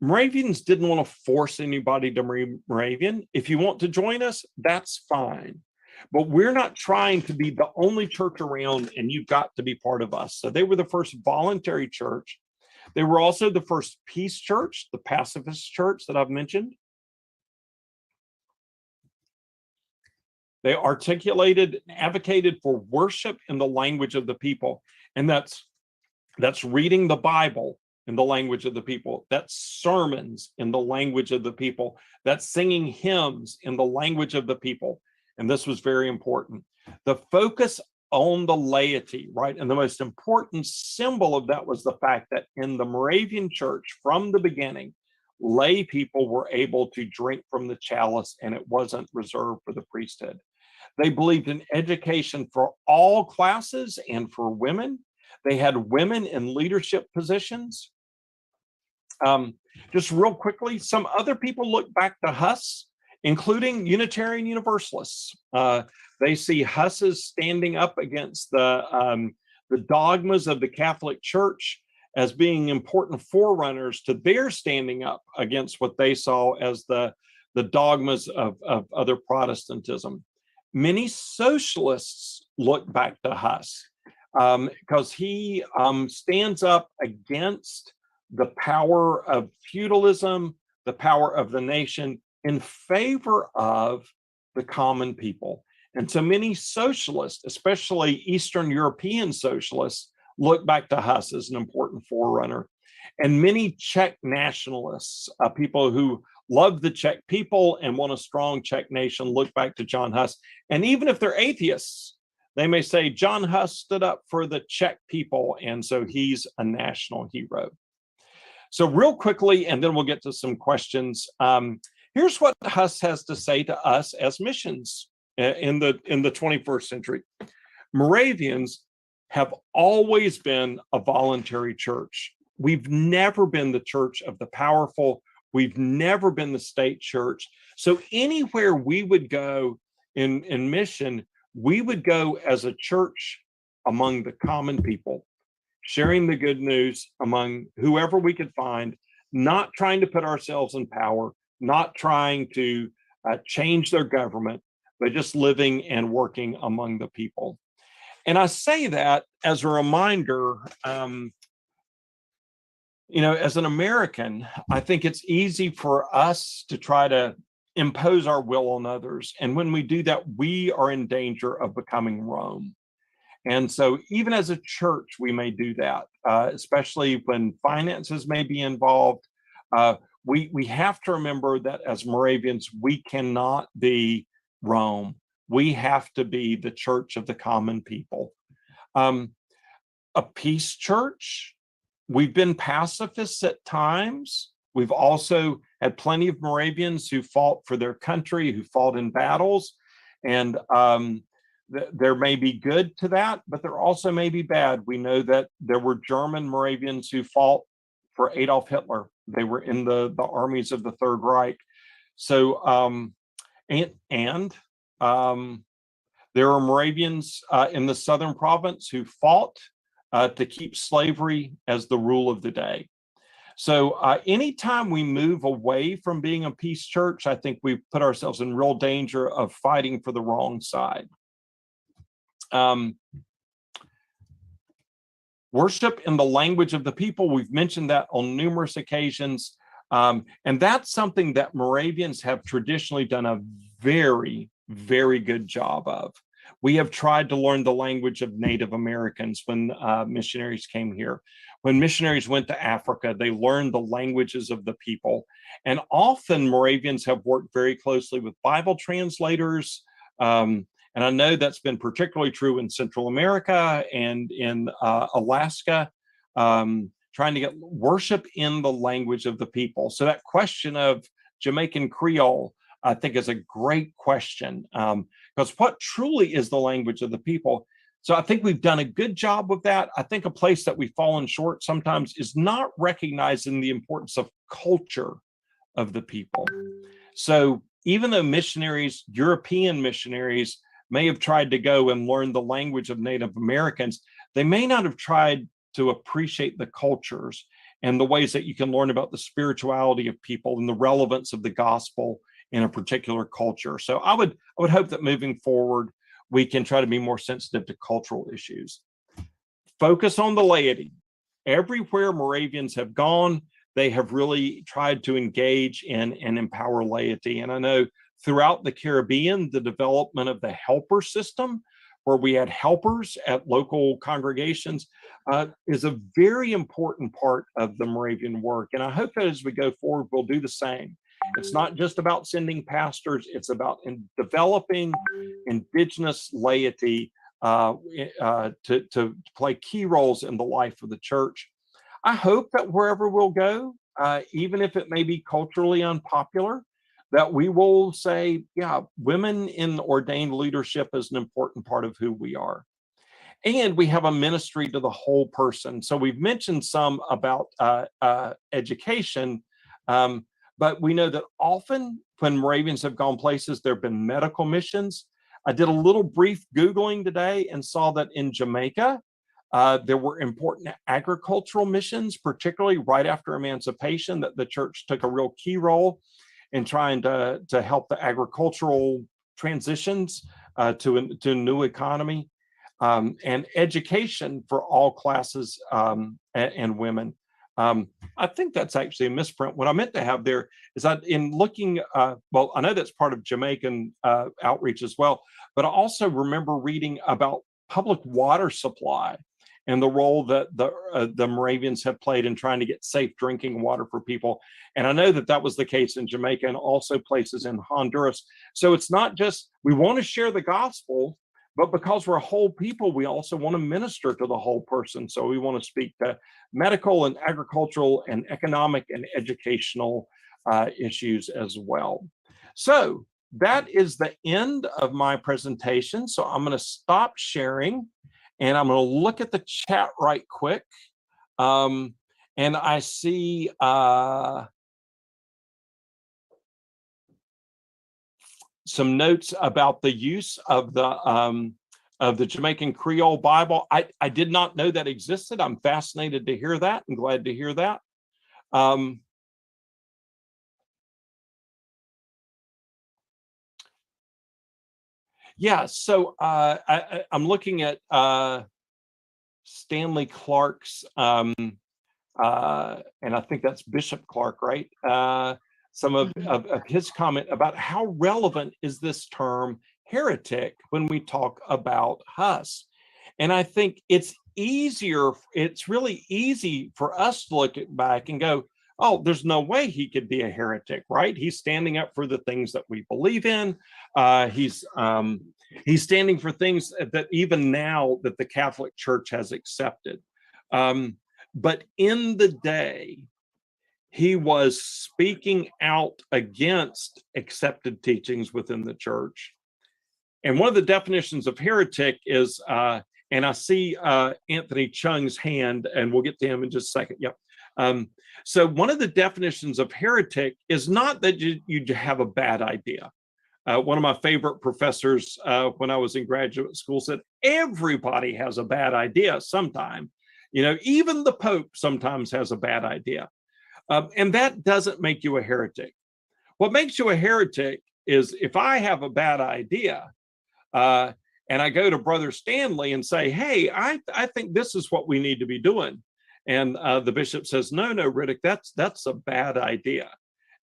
Moravians didn't want to force anybody to be Moravian. If you want to join us, that's fine. But we're not trying to be the only church around and you've got to be part of us. So they were the first voluntary church. They were also the first peace church, the pacifist church that I've mentioned. They articulated and advocated for worship in the language of the people. And that's reading the Bible in the language of the people. That's sermons in the language of the people. That's singing hymns in the language of the people. And this was very important. The focus on the laity, right? And the most important symbol of that was the fact that in the Moravian church, from the beginning, lay people were able to drink from the chalice and it wasn't reserved for the priesthood. They believed in education for all classes and for women. They had women in leadership positions. Just real quickly, some other people look back to Huss, including Unitarian Universalists. They see Huss as standing up against the dogmas of the Catholic Church as being important forerunners to their standing up against what they saw as the dogmas of other Protestantism. Many socialists look back to Huss because he stands up against the power of feudalism, the power of the nation, in favor of the common people. And so many socialists, especially Eastern European socialists, look back to Huss as an important forerunner. And many Czech nationalists, people who love the Czech people and want a strong Czech nation, look back to John Huss. And even if they're atheists, they may say John Huss stood up for the Czech people, and so he's a national hero. So real quickly, and then we'll get to some questions. Here's what Huss has to say to us as missions in the 21st century. Moravians have always been a voluntary church. We've never been the church of the powerful. We've never been the state church. So anywhere we would go in mission, we would go as a church among the common people, sharing the good news among whoever we could find, not trying to put ourselves in power, not trying to change their government, but just living and working among the people. And I say that as a reminder, as an American, I think it's easy for us to try to impose our will on others. And when we do that, we are in danger of becoming Rome. And so even as a church, we may do that, especially when finances may be involved. We have to remember that as Moravians, we cannot be Rome. We have to be the church of the common people. A peace church. We've been pacifists at times. We've also had plenty of Moravians who fought for their country, who fought in battles. And there may be good to that, but there also may be bad. We know that there were German Moravians who fought for Adolf Hitler. They were in the armies of the Third Reich. So, there There are Moravians in the southern province who fought to keep slavery as the rule of the day. So anytime we move away from being a peace church, I think we put ourselves in real danger of fighting for the wrong side. Worship in the language of the people, we've mentioned that on numerous occasions. And that's something that Moravians have traditionally done a very, very good job of. We have tried to learn the language of Native Americans when missionaries came here. When missionaries went to Africa, they learned the languages of the people. And often Moravians have worked very closely with Bible translators. And I know that's been particularly true in Central America and in Alaska, trying to get worship in the language of the people. So that question of Jamaican Creole, I think, is a great question, because what truly is the language of the people? So I think we've done a good job with that. I think a place that we've fallen short sometimes is not recognizing the importance of culture of the people. So even though missionaries, European missionaries, may have tried to go and learn the language of Native Americans, they may not have tried to appreciate the cultures and the ways that you can learn about the spirituality of people and the relevance of the gospel in a particular culture. So I would hope that moving forward, we can try to be more sensitive to cultural issues. Focus on the laity. Everywhere Moravians have gone, they have really tried to engage in and empower laity. And I know throughout the Caribbean, the development of the helper system, where we had helpers at local congregations, is a very important part of the Moravian work. And I hope that as we go forward, we'll do the same. It's not just about sending pastors, it's about developing indigenous laity to play key roles in the life of the church. I hope that wherever we'll go, even if it may be culturally unpopular, that we will say, yeah, women in ordained leadership is an important part of who we are. And we have a ministry to the whole person. So we've mentioned some about education, but we know that often when Moravians have gone places, there have been medical missions. I did a little brief Googling today and saw that in Jamaica, there were important agricultural missions, particularly right after emancipation, that the church took a real key role in trying to help the agricultural transitions to a new economy, and education for all classes and women. I think that's actually a misprint. What I meant to have there is that in looking, well, I know that's part of Jamaican outreach as well, but I also remember reading about public water supply and the role that the Moravians have played in trying to get safe drinking water for people. And I know that that was the case in Jamaica and also places in Honduras. So it's not just, we want to share the gospel, but because we're a whole people, we also want to minister to the whole person. So we want to speak to medical and agricultural and economic and educational issues as well. So that is the end of my presentation. So I'm going to stop sharing and I'm going to look at the chat right quick. And I see some notes about the use of the Jamaican Creole Bible. I did not know that existed. I'm fascinated to hear that and glad to hear that. Yeah, so I'm looking at Stanley Clark's, and I think that's Bishop Clark, right? Some of his comment about how relevant is this term heretic when we talk about Huss. And I think it's really easy for us to look back and go, oh, there's no way he could be a heretic, right? He's standing up for the things that we believe in. He's standing for things that even now that the Catholic Church has accepted. But in the day, he was speaking out against accepted teachings within the church. And one of the definitions of heretic is, and I see Anthony Chung's hand, and we'll get to him in just a second. Yep. So one of the definitions of heretic is not that you have a bad idea. one of my favorite professors when I was in graduate school said, everybody has a bad idea sometime. Even the Pope sometimes has a bad idea. And that doesn't make you a heretic. What makes you a heretic is if I have a bad idea and I go to Brother Stanley and say, hey, I think this is what we need to be doing. And the bishop says, no, Riddick, that's a bad idea.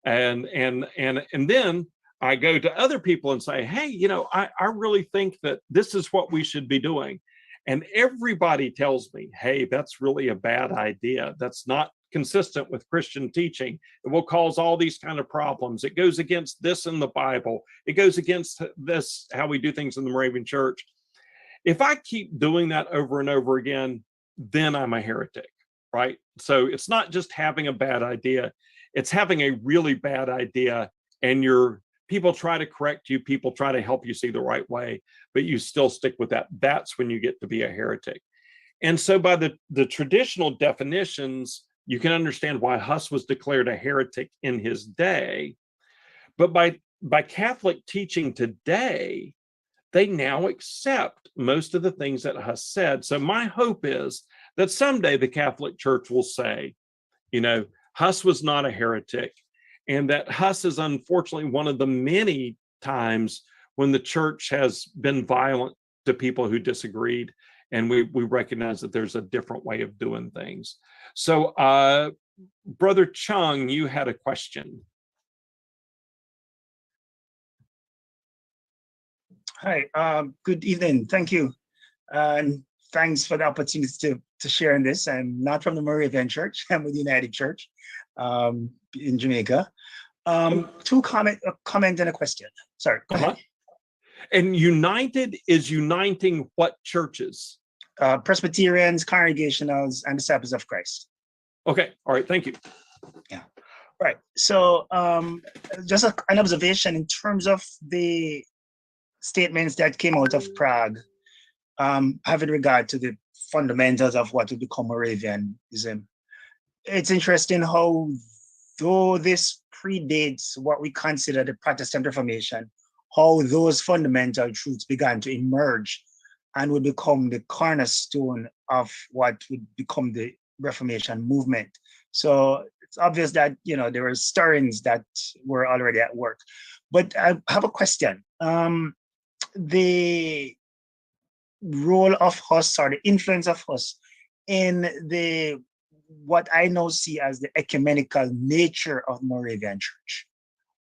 And then I go to other people and say, hey, I really think that this is what we should be doing. And everybody tells me, hey, that's really a bad idea. That's not consistent with Christian teaching. It will cause all these kind of problems. It goes against this in the Bible. It goes against this, how we do things in the Moravian Church. If I keep doing that over and over again, then I'm a heretic, right? So it's not just having a bad idea. It's having a really bad idea and people try to correct you, people try to help you see the right way, but you still stick with that. That's when you get to be a heretic. And so by the traditional definitions, you can understand why Huss was declared a heretic in his day. But by Catholic teaching today, they now accept most of the things that Huss said. So my hope is that someday the Catholic Church will say, Huss was not a heretic, and that Huss is unfortunately one of the many times when the church has been violent to people who disagreed, and we recognize that there's a different way of doing things. So, Brother Chung, you had a question. Hi, good evening. Thank you. And thanks for the opportunity to share in this. I'm not from the Moravian Church. I'm with the United Church in Jamaica. Two comment and a question. Sorry, go ahead. And United is uniting what churches? Presbyterians, Congregationals, and Disciples of Christ. Okay, all right, thank you. Yeah, right. So just an observation in terms of the statements that came out of Prague, having regard to the fundamentals of what would become Moravianism. It's interesting how, though this predates what we consider the Protestant Reformation, how those fundamental truths began to emerge and would become the cornerstone of what would become the Reformation movement. So it's obvious that there were stirrings that were already at work. But I have a question. The role of Huss, or the influence of Huss in what I now see as the ecumenical nature of Moravian Church.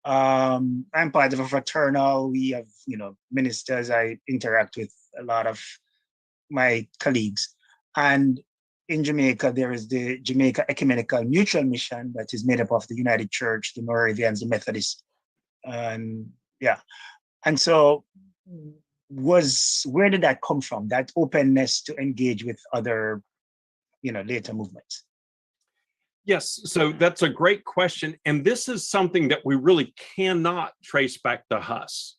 I'm part of a fraternal. We have, ministers. I interact with a lot of my colleagues. And in Jamaica, there is the Jamaica Ecumenical Mutual Mission that is made up of the United Church, the Moravians, the Methodists. And so where did that come from? That openness to engage with other, later movements? Yes, so that's a great question. And this is something that we really cannot trace back to Huss,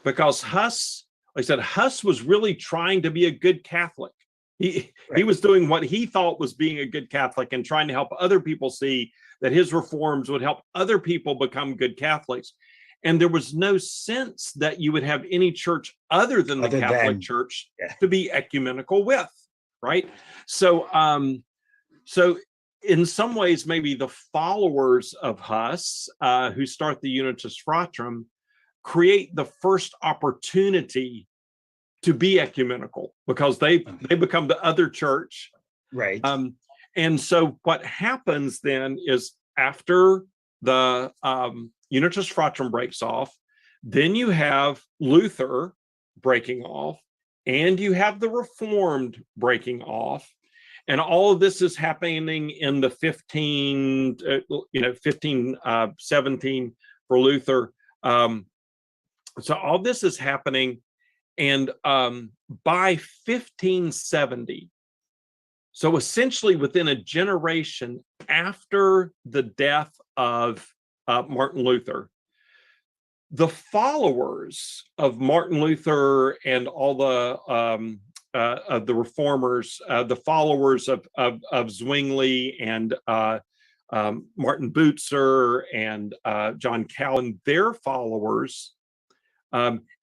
because Huss, like I said, Huss was really trying to be a good Catholic. He was doing what he thought was being a good Catholic and trying to help other people see that his reforms would help other people become good Catholics. And there was no sense that you would have any church other than the Catholic Church to be ecumenical with, right? So, so in some ways, maybe the followers of Huss, who start the Unitas Fratrum, create the first opportunity to be ecumenical, because they become the other church. Right. And so what happens then is, after the Unitas Fratrum breaks off, then you have Luther breaking off, and you have the Reformed breaking off. And all of this is happening in the 1517 for Luther. So all this is happening, and by 1570, so essentially within a generation after the death of Martin Luther, the followers of Martin Luther and all the reformers, the followers of Zwingli and Martin Butzer and John Calvin, their followers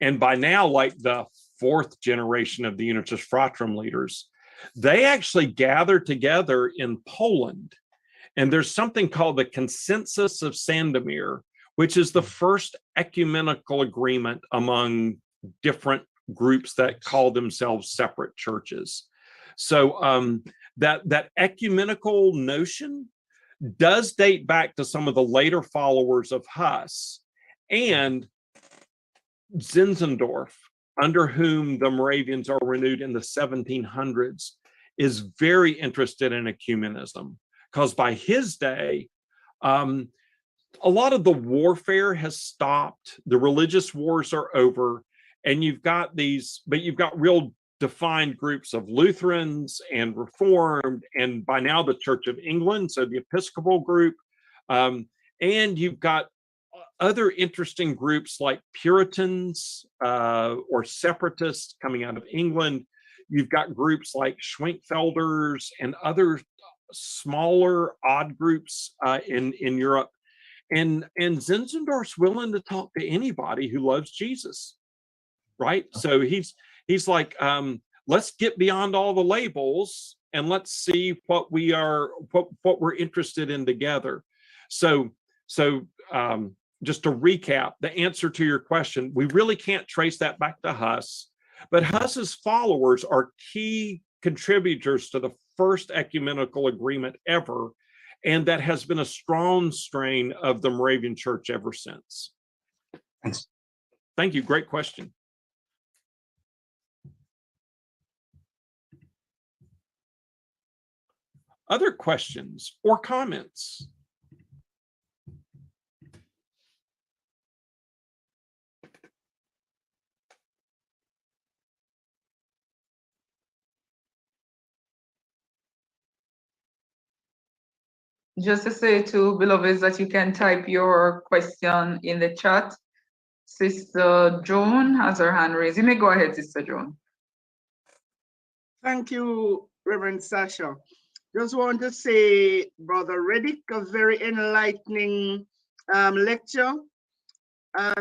And by now, like the fourth generation of the Unitas Fratrum leaders, they actually gathered together in Poland. And there's something called the Consensus of Sandomir, which is the first ecumenical agreement among different groups that call themselves separate churches. So that ecumenical notion does date back to some of the later followers of Huss, and Zinzendorf, under whom the Moravians are renewed in the 1700s, is very interested in ecumenism, because by his day, a lot of the warfare has stopped. The religious wars are over, and you've got real defined groups of Lutherans and Reformed, and by now the Church of England, so the Episcopal group, and you've got other interesting groups like Puritans or Separatists coming out of England. You've got groups like Schwenkfelders and other smaller odd groups in Europe. And Zinzendorf's willing to talk to anybody who loves Jesus, right? So he's like, let's get beyond all the labels and let's see what we're interested in together. So just to recap, the answer to your question, we really can't trace that back to Huss, but Huss's followers are key contributors to the first ecumenical agreement ever, and that has been a strong strain of the Moravian Church ever since. Thanks. Thank you. Great question. Other questions or comments? Just to say to beloveds that you can type your question in the chat. Sister Joan has her hand raised. You may go ahead, Sister Joan. Thank you, Reverend Sasha. Just want to say, Brother Reddick, a very enlightening lecture.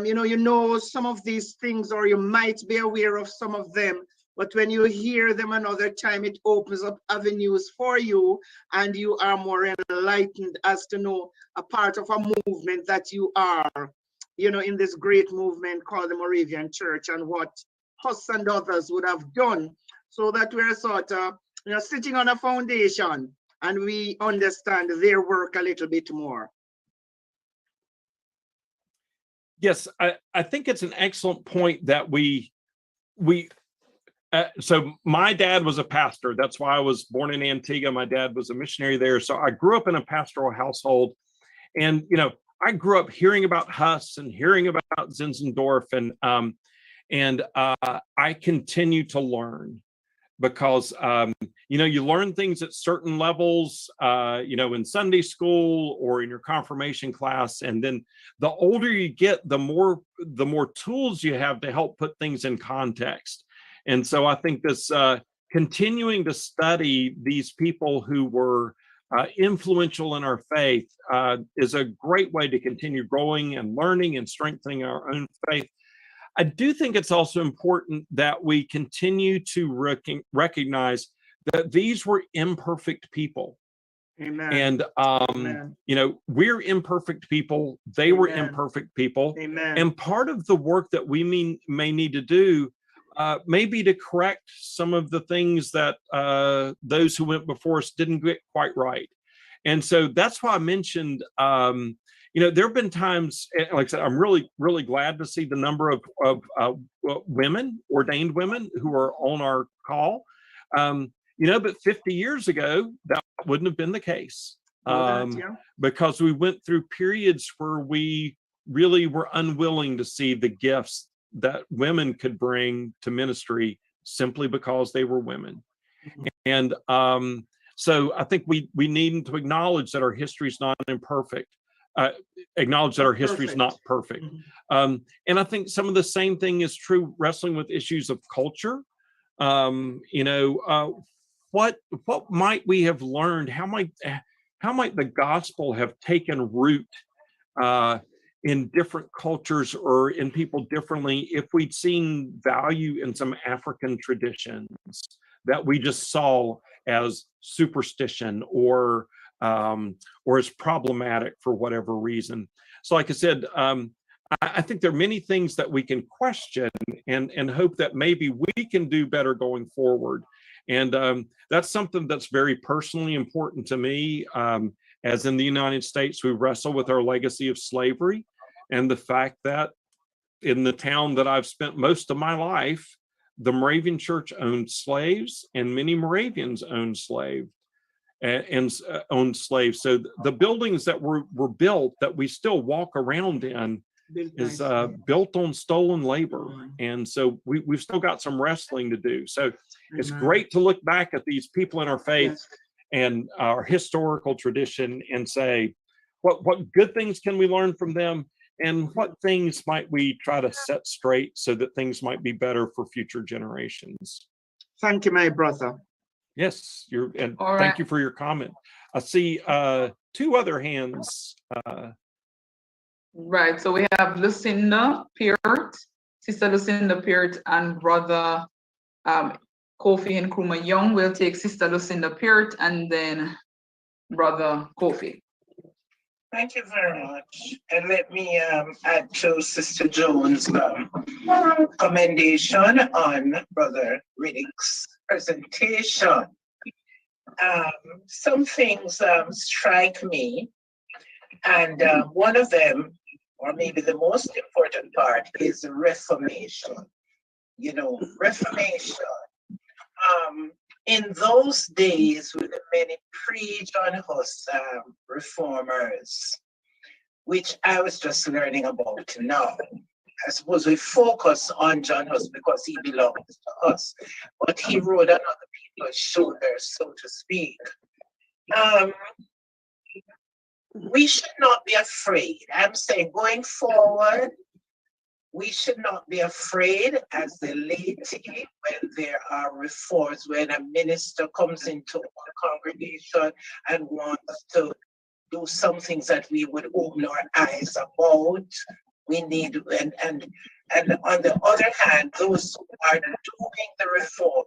You know some of these things, or you might be aware of some of them, but when you hear them another time, it opens up avenues for you, and you are more enlightened as to know a part of a movement that you are, in this great movement called the Moravian Church, and what Huss and others would have done, so that we're sort of, sitting on a foundation, and we understand their work a little bit more. Yes, I think it's an excellent point that so my dad was a pastor. That's why I was born in Antigua. My dad was a missionary there. So I grew up in a pastoral household. And, I grew up hearing about Huss and hearing about Zinzendorf. And I continue to learn because, you learn things at certain levels, in Sunday school or in your confirmation class. And then the older you get, the more tools you have to help put things in context. And so I think this continuing to study these people who were influential in our faith is a great way to continue growing and learning and strengthening our own faith. I do think it's also important that we continue to recognize that these were imperfect people. Amen. And, Amen. We're imperfect people. They were Amen. imperfect people. Amen. And part of the work that we may need to do may be to correct some of the things that those who went before us didn't get quite right. And so that's why I mentioned, there have been times, like I said, I'm really, really glad to see the number of women, ordained women who are on our call. But 50 years ago, that wouldn't have been the case because we went through periods where we really were unwilling to see the gifts that women could bring to ministry simply because they were women. Mm-hmm. And so I think we need to acknowledge that our history is not imperfect, acknowledge that our history is not perfect. Mm-hmm. And I think some of the same thing is true wrestling with issues of culture. What might we have learned? How might the gospel have taken root in different cultures or in people differently if we'd seen value in some African traditions that we just saw as superstition or as problematic for whatever reason. So like I said, I think there are many things that we can question and hope that maybe we can do better going forward. And that's something that's very personally important to me. As in the United States, we wrestle with our legacy of slavery and the fact that in the town that I've spent most of my life, the Moravian Church owned slaves and many Moravians owned slaves. Owned slaves. So the buildings that were built that we still walk around in is built on stolen labor. And so we've still got some wrestling to do. So it's great to look back at these people in our faith and our historical tradition and say, what good things can we learn from them? And what things might we try to set straight so that things might be better for future generations? Thank you, my brother. Yes, and All thank right. you for your comment. I see two other hands. Right, so we have Lucinda Peart, Sister Lucinda Peart, and Brother Kofi Nkrumah Young. We'll take Sister Lucinda Peart and then Brother Kofi. Thank you very much. And let me add to Sister Jones' commendation on Brother Riddick's presentation. Some things strike me, and one of them, or maybe the most important part, is Reformation. You know, Reformation. In those days, with the many pre-John Huss reformers, which I was just learning about now. I suppose we focus on John Huss because he belongs to us, but he rode on other people's shoulders, so to speak. We should not be afraid. I'm saying going forward, we should not be afraid as the laity when there are reforms, when a minister comes into a congregation and wants to do some things that we would open our eyes about. We need, and on the other hand, those who are doing the reform,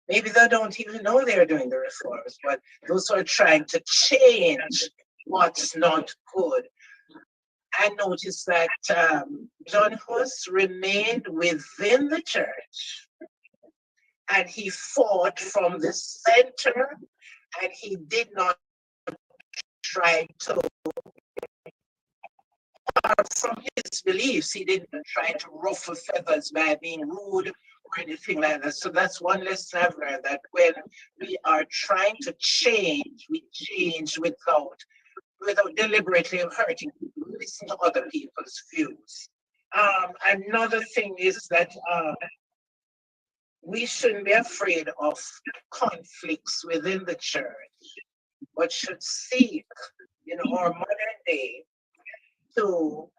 maybe they don't even know they're doing the reforms, but those who are trying to change what's not good. I noticed that John Huss remained within the church and he fought from the center and he did not try to, from his beliefs, he didn't try to ruffle feathers by being rude or anything like that. So that's one lesson I've learned, that when we are trying to change, we change without deliberately hurting people, listen to other people's views. Another thing is that we shouldn't be afraid of conflicts within the church, but should seek in our modern day to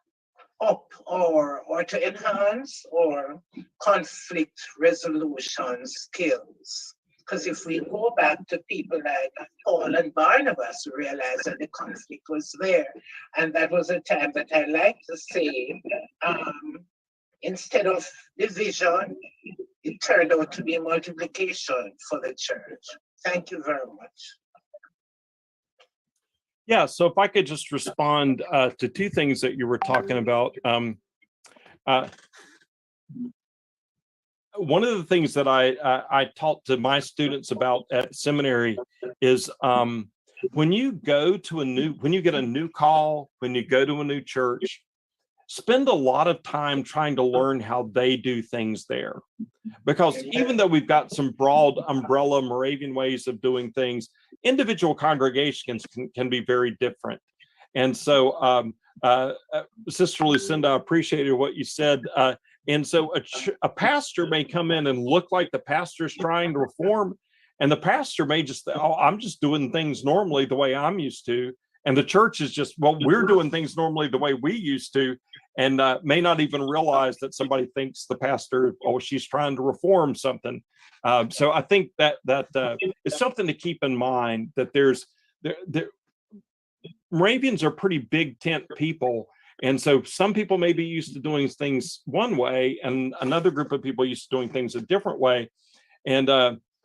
up or to enhance our conflict resolution skills. Because if we go back to people like Paul and Barnabas, we realize that the conflict was there. And that was a time that I like to say, instead of division, it turned out to be multiplication for the church. Thank you very much. Yeah, so if I could just respond to two things that you were talking about. One of the things that I taught to my students about at seminary is when you get a new call, when you go to a new church, spend a lot of time trying to learn how they do things there. Because even though we've got some broad umbrella Moravian ways of doing things, individual congregations can be very different. And so, Sister Lucinda, I appreciated what you said. And so a pastor may come in and look like the pastor's trying to reform, and the pastor may just, I'm just doing things normally the way I'm used to. And the church is just, well, we're doing things normally the way we used to, and may not even realize that somebody thinks the pastor, she's trying to reform something. So I think that is something to keep in mind, that Moravians are pretty big tent people, And so some people may be used to doing things one way, and another group of people used to doing things a different way. And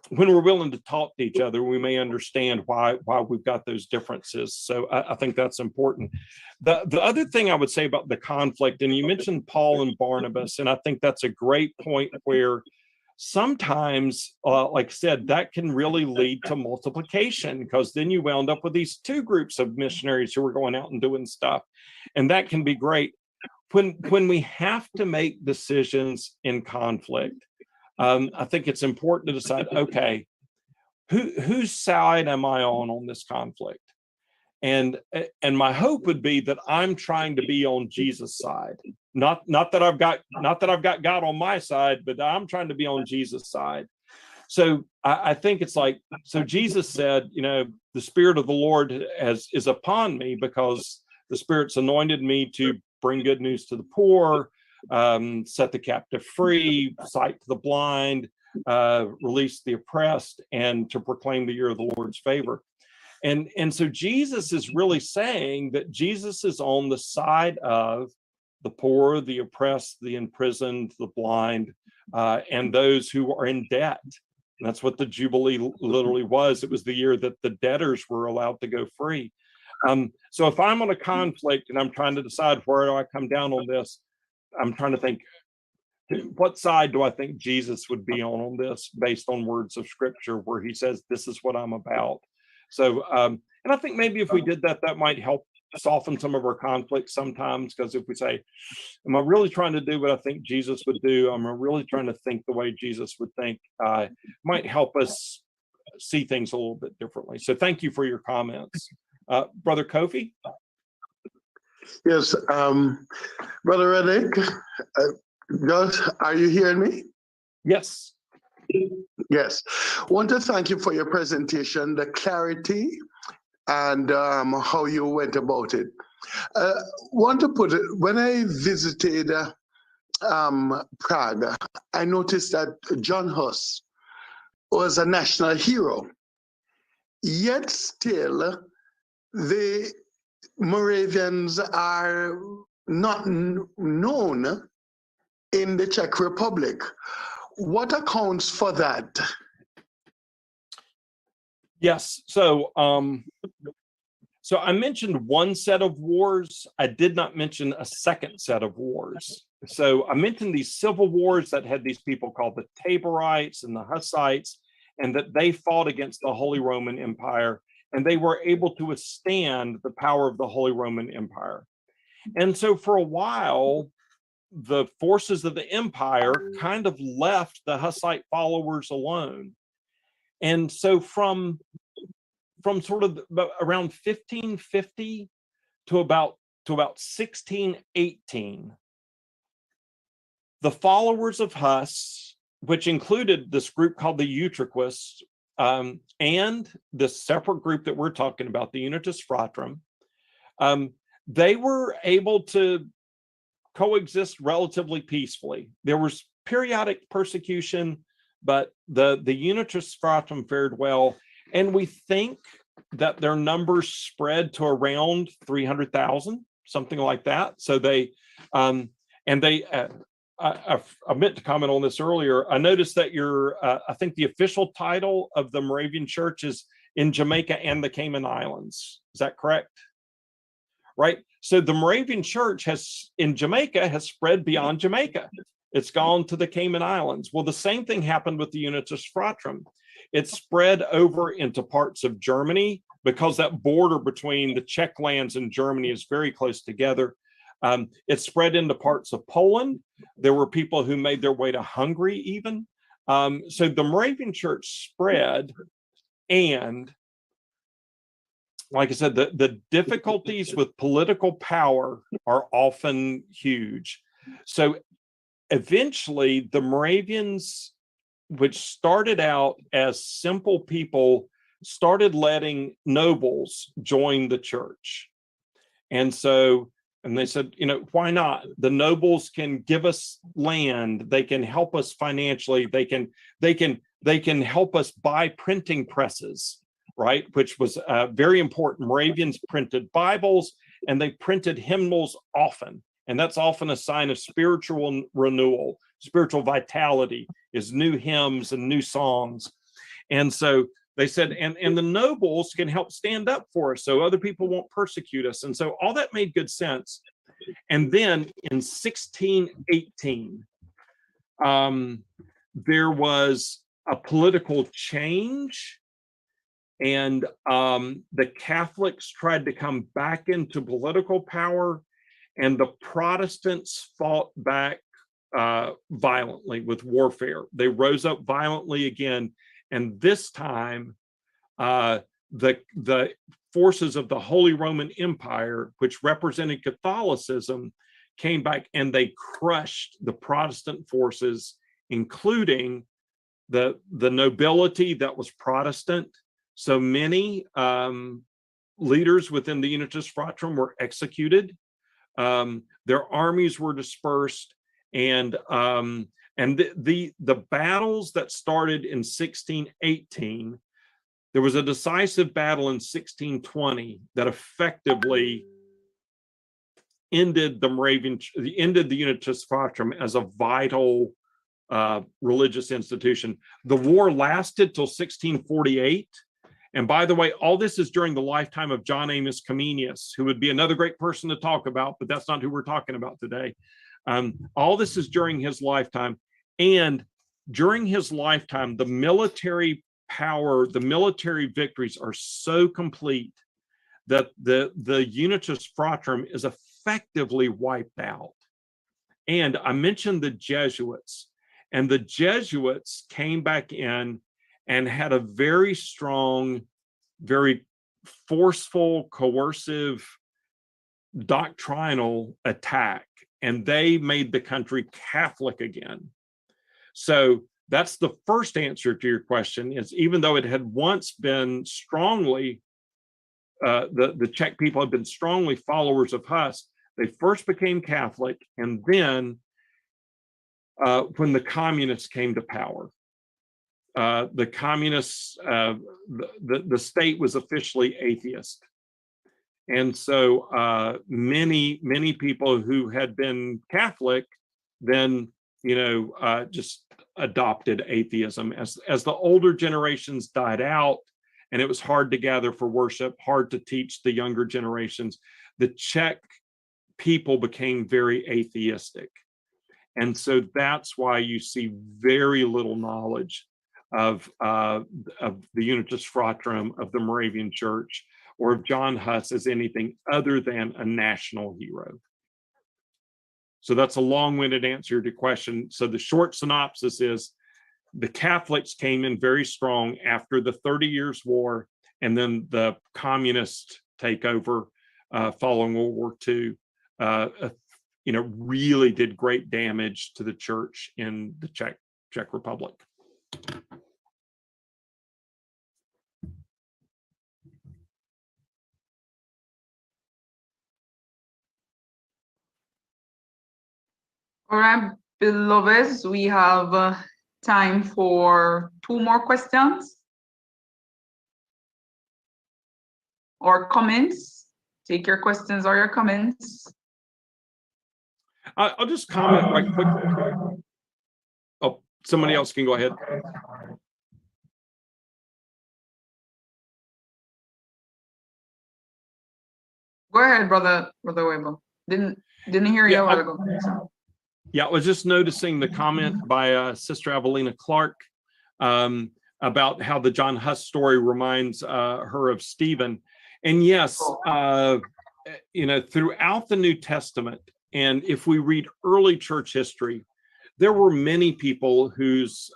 when we're willing to talk to each other, we may understand why we've got those differences. So I think that's important. The other thing I would say about the conflict, and you mentioned Paul and Barnabas, and I think that's a great point where sometimes, like I said, that can really lead to multiplication, because then you wound up with these two groups of missionaries who are going out and doing stuff. And that can be great. When we have to make decisions in conflict, I think it's important to decide, okay, whose side am I on this conflict? And my hope would be that I'm trying to be on Jesus' side. Not that I've got God on my side, but I'm trying to be on Jesus' side. So I think it's like, so Jesus said, the Spirit of the Lord is upon me, because the Spirit's anointed me to bring good news to the poor, set the captive free, sight to the blind, release the oppressed, and to proclaim the year of the Lord's favor. And so Jesus is really saying that Jesus is on the side of the poor, the oppressed, the imprisoned, the blind, and those who are in debt. And that's what the Jubilee literally was. It was the year that the debtors were allowed to go free. So if I'm on a conflict and I'm trying to decide where do I come down on this, I'm trying to think, what side do I think Jesus would be on this, based on words of scripture where he says, this is what I'm about. So, and I think maybe if we did that, that might help soften some of our conflicts sometimes, because if we say, am I really trying to do what I think Jesus would do? Am I really trying to think the way Jesus would think? Might help us see things a little bit differently. So thank you for your comments. Brother Kofi? Yes, Brother Reddick, Gus, are you hearing me? Yes. Yes. Want to thank you for your presentation, the clarity, and how you went about it. Want to put it, when I visited Prague, I noticed that John Huss was a national hero, yet still the Moravians are not known in the Czech Republic. What accounts for that? Yes. So I mentioned one set of wars. I did not mention a second set of wars. So I mentioned these civil wars that had these people called the Taborites and the Hussites, and that they fought against the Holy Roman Empire, and they were able to withstand the power of the Holy Roman Empire. And so for a while, the forces of the empire kind of left the Hussite followers alone. And so from sort of around 1550 to about 1618, the followers of Huss, which included this group called the Utraquists, and this separate group that we're talking about, the Unitas Fratrum, they were able to coexist relatively peacefully. There was periodic persecution, but the Unitas Fratrum fared well. And we think that their numbers spread to around 300,000, something like that. So they, I meant to comment on this earlier. I noticed that I think the official title of the Moravian Church is in Jamaica and the Cayman Islands. Is that correct? Right. So the Moravian Church in Jamaica has spread beyond Jamaica. It's gone to the Cayman Islands. Well, the same thing happened with the Unitas Fratrum. It spread over into parts of Germany, because that border between the Czech lands and Germany is very close together. It spread into parts of Poland. There were people who made their way to Hungary even. So the Moravian Church spread, and like I said, the difficulties with political power are often huge. So eventually the Moravians, which started out as simple people, started letting nobles join the church. And they said, why not? The nobles can give us land. They can help us financially. They can help us buy printing presses, right? Which was very important. Moravians printed Bibles, and they printed hymnals often. And that's often a sign of spiritual renewal, spiritual vitality, is new hymns and new songs. And so they said, and the nobles can help stand up for us so other people won't persecute us. And so all that made good sense. And then in 1618, there was a political change, and the Catholics tried to come back into political power, and the Protestants fought back violently with warfare. They rose up violently again, and this time the forces of the Holy Roman Empire, which represented Catholicism, came back and they crushed the Protestant forces, including the nobility that was Protestant. So many leaders within the Unitas Fratrum were executed. Their armies were dispersed, and the battles that started in 1618, there was a decisive battle in 1620 that effectively ended the Unitas Fratrum as a vital religious institution. The war lasted till 1648. And by the way, all this is during the lifetime of John Amos Comenius, who would be another great person to talk about, but that's not who we're talking about today. All this is during his lifetime. And during his lifetime, the military power, the military victories are so complete that the Unitas Fratrum is effectively wiped out. And I mentioned the Jesuits, and the Jesuits came back in and had a very strong, very forceful, coercive, doctrinal attack, and they made the country Catholic again. So that's the first answer to your question, is even though it had once been strongly, the Czech people had been strongly followers of Huss, they first became Catholic, and then when the communists came to power, the communists, the state was officially atheist. And so many people who had been Catholic then, just adopted atheism. As the older generations died out, and it was hard to gather for worship, hard to teach the younger generations, the Czech people became very atheistic. And so that's why you see very little knowledge of the Unitas Fratrum, of the Moravian Church, or of John Huss as anything other than a national hero. So that's a long-winded answer to your question. So the short synopsis is the Catholics came in very strong after the 30 Years' War, and then the communist takeover following World War II, really did great damage to the church in the Czech Republic. All right, beloveds, we have time for 2 more questions or comments. Take your questions or your comments. I'll just comment right quick. Oh, somebody else can go ahead. Go ahead, brother Weber. Didn't hear you a while ago. Yeah, I was just noticing the comment by Sister Evelina Clark about how the John Huss story reminds her of Stephen. And yes, throughout the New Testament, and if we read early church history, there were many people whose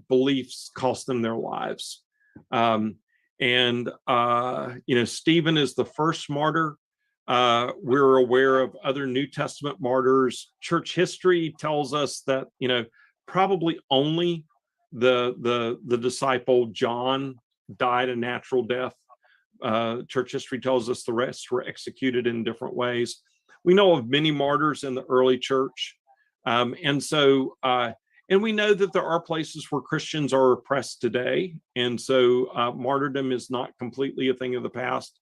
beliefs cost them their lives. Stephen is the first martyr. We're aware of other New Testament martyrs. Church history tells us that, probably only the disciple John died a natural death. Church history tells us the rest were executed in different ways. We know of many martyrs in the early church. And we know that there are places where Christians are oppressed today. And so martyrdom is not completely a thing of the past.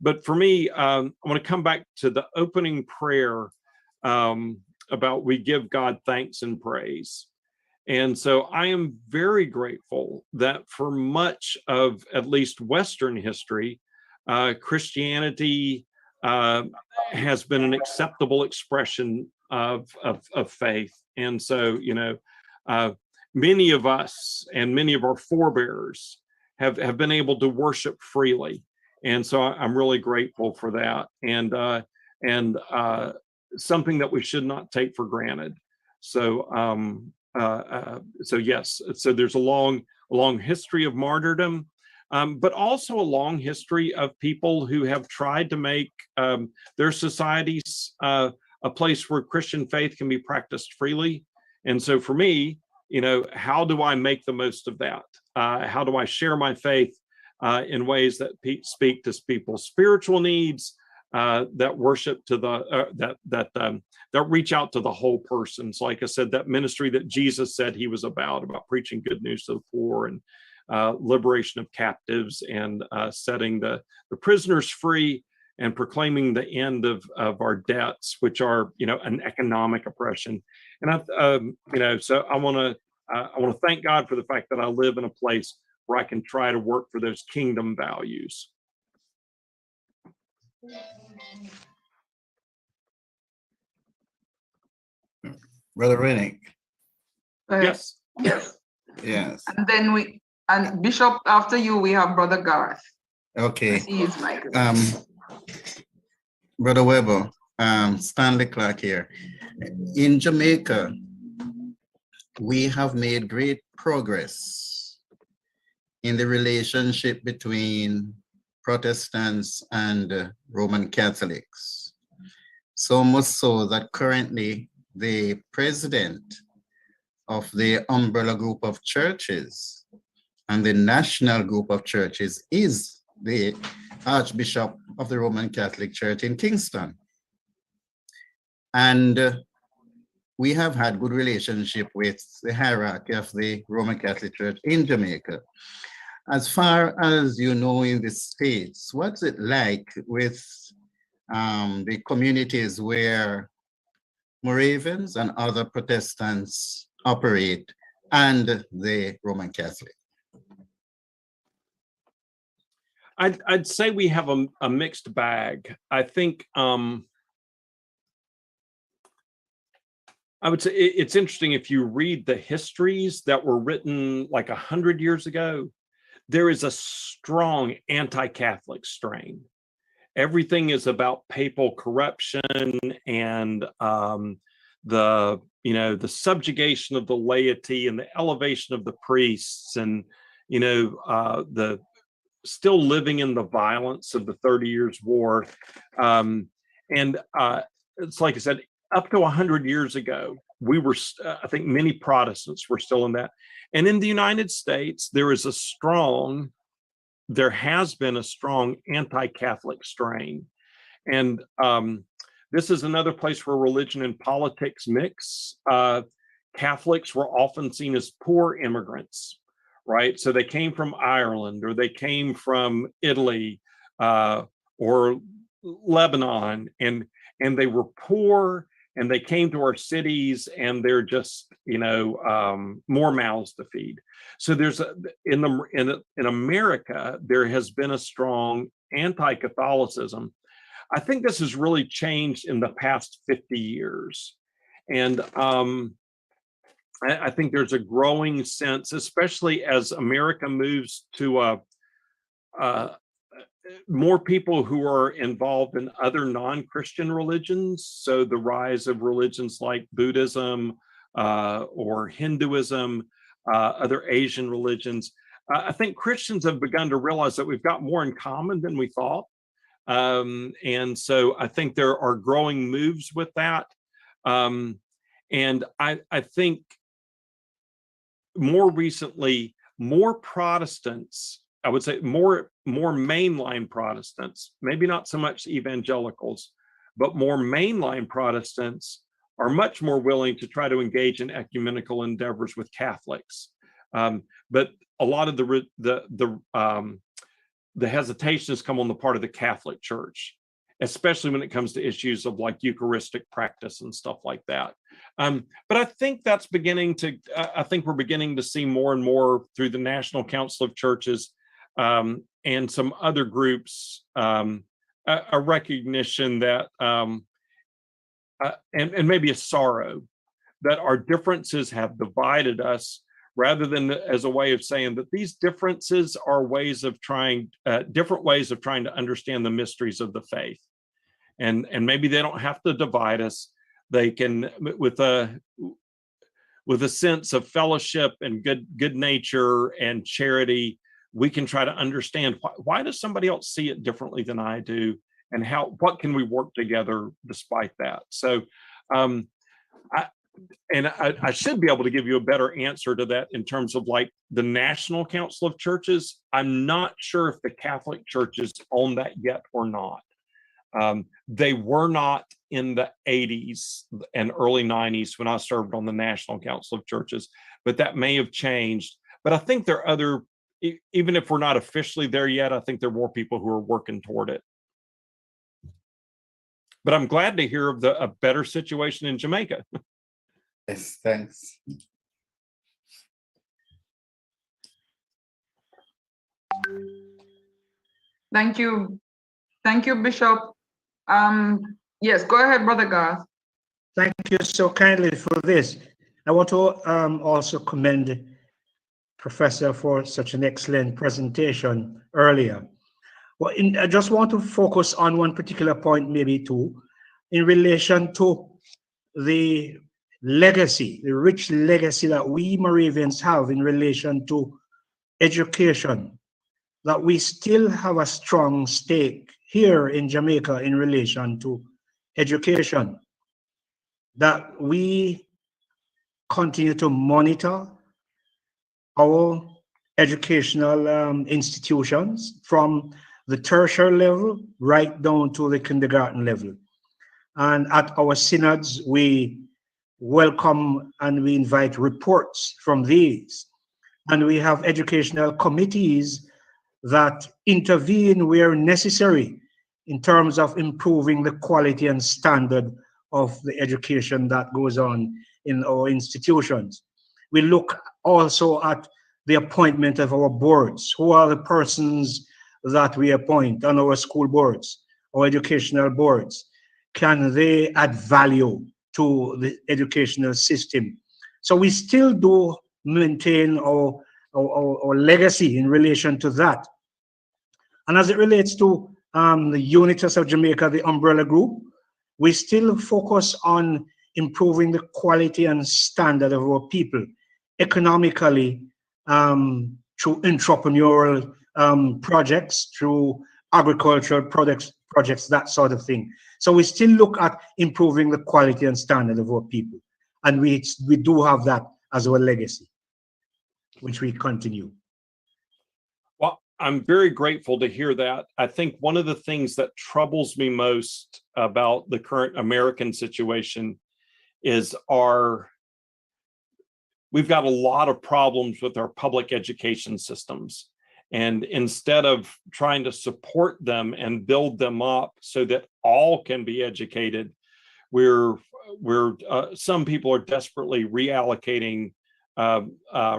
But for me, I want to come back to the opening prayer about we give God thanks and praise. And so I am very grateful that for much of at least Western history, Christianity has been an acceptable expression of faith. And so, many of us and many of our forebears have been able to worship freely. And so I'm really grateful for that. And something that we should not take for granted. So, so yes, so there's a long history of martyrdom, but also a long history of people who have tried to make their societies a place where Christian faith can be practiced freely. And so for me, how do I make the most of that? How do I share my faith in ways that speak to people's spiritual needs, that worship to the that reach out to the whole person? So like I said, that ministry that Jesus said he was about preaching good news to the poor and liberation of captives and setting the prisoners free and proclaiming the end of our debts, which are, an economic oppression. And so I want to thank God for the fact that I live in a place where I can try to work for those kingdom values. Brother Rennick. Yes. Yes. Yes. And then Bishop, after you, we have Brother Garth. Okay. See his mic. Brother Weber, Stanley Clark here. In Jamaica, we have made great progress in the relationship between Protestants and Roman Catholics. So much so that currently the president of the umbrella group of churches and the national group of churches is the Archbishop of the Roman Catholic Church in Kingston. And we have had good relationship with the hierarchy of the Roman Catholic Church in Jamaica. As far as you know in the States, what's it like with the communities where Moravians and other Protestants operate and the Roman Catholic? I'd say we have a mixed bag. I think I would say it's interesting if you read the histories that were written like 100 years ago, there is a strong anti-Catholic strain. Everything is about papal corruption and the subjugation of the laity and the elevation of the priests and the still living in the violence of the 30 Years' War. It's like I said, up to 100 years ago, we were, I think many Protestants were still in that. And in the United States, there has been a strong anti-Catholic strain. And this is another place where religion and politics mix. Catholics were often seen as poor immigrants, right? So they came from Ireland or they came from Italy or Lebanon, and they were poor, and they came to our cities, and they're just more mouths to feed. So there's in America there has been a strong anti-Catholicism. I think this has really changed in the past 50 years, and I think there's a growing sense, especially as America moves to more people who are involved in other non-Christian religions. So the rise of religions like Buddhism or Hinduism, other Asian religions. I think Christians have begun to realize that we've got more in common than we thought. And so I think there are growing moves with that. And I think more recently, more Protestants, I would say more mainline Protestants, maybe not so much evangelicals, but more mainline Protestants are much more willing to try to engage in ecumenical endeavors with Catholics. But a lot of the the hesitation has come on the part of the Catholic Church, especially when it comes to issues of like Eucharistic practice and stuff like that. But I think that's beginning to, I think we're beginning to see more and more through the National Council of Churches and some other groups, a recognition that, and maybe a sorrow that our differences have divided us, rather than as a way of saying that these differences are ways of trying, different ways of trying to understand the mysteries of the faith. And maybe they don't have to divide us. They can, with a sense of fellowship and good nature and charity, we can try to understand why does somebody else see it differently than I do, and what can we work together despite that. So I should be able to give you a better answer to that in terms of like the National Council of Churches. I'm not sure if the Catholic churches own that yet or not. They were not in the 80s and early 90s when I served on the National Council of Churches, but that may have changed. But I think there are other, even if we're not officially there yet, I think there are more people who are working toward it. But I'm glad to hear of a better situation in Jamaica. Yes, thanks. Thank you. Thank you, Bishop. Yes, go ahead, Brother Garth. Thank you so kindly for this. I want to also commend Professor for such an excellent presentation earlier. Well, I just want to focus on one particular point, maybe too, in relation to the legacy, the rich legacy that we Moravians have in relation to education, that we still have a strong stake here in Jamaica in relation to education, that we continue to monitor our educational institutions from the tertiary level right down to the kindergarten level. And at our synods, we welcome and we invite reports from these. And we have educational committees that intervene where necessary in terms of improving the quality and standard of the education that goes on in our institutions. We look also at the appointment of our boards. Who are the persons that we appoint on our school boards or educational boards? Can they add value to the educational system? So we still do maintain our legacy in relation to that. And as it relates to the Unitas of Jamaica, the umbrella group, we still focus on improving the quality and standard of our people economically, through entrepreneurial projects, through agricultural projects, that sort of thing. So we still look at improving the quality and standard of our people. And we do have that as our legacy, which we continue. Well, I'm very grateful to hear that. I think one of the things that troubles me most about the current American situation is we've got a lot of problems with our public education systems. And instead of trying to support them and build them up so that all can be educated, some people are desperately reallocating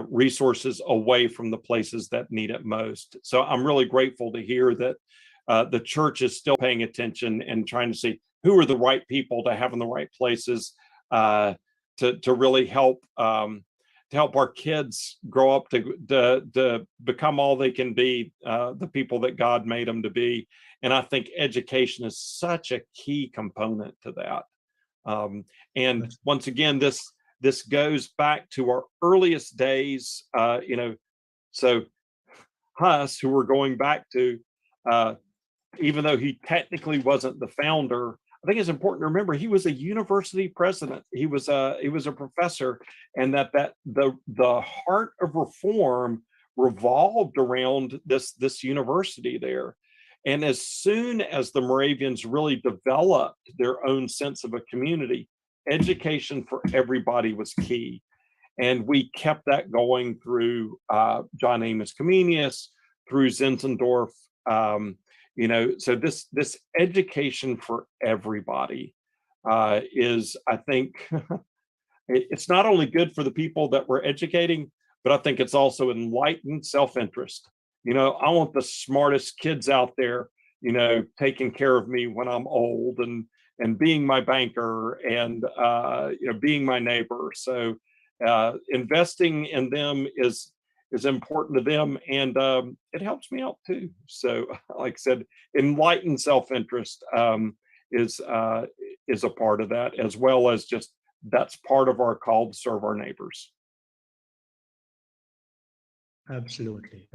resources away from the places that need it most. So I'm really grateful to hear that the church is still paying attention and trying to see who are the right people to have in the right places to really help our kids grow up to become all they can be, the people that God made them to be. And I think education is such a key component to that. And once again, this goes back to our earliest days, so Huss, who we're going back to, even though he technically wasn't the founder, I think it's important to remember he was a university president. He was a professor, and that the heart of reform revolved around this university there. And as soon as the Moravians really developed their own sense of a community, education for everybody was key. And we kept that going through John Amos Comenius, through Zinzendorf, So this education for everybody is, I think, it's not only good for the people that we're educating, but I think it's also enlightened self-interest. I want the smartest kids out there, taking care of me when I'm old and being my banker and, being my neighbor. So investing in them is important to them, and it helps me out too. So, like I said, enlightened self-interest is a part of that, as well as just that's part of our call to serve our neighbors. Absolutely.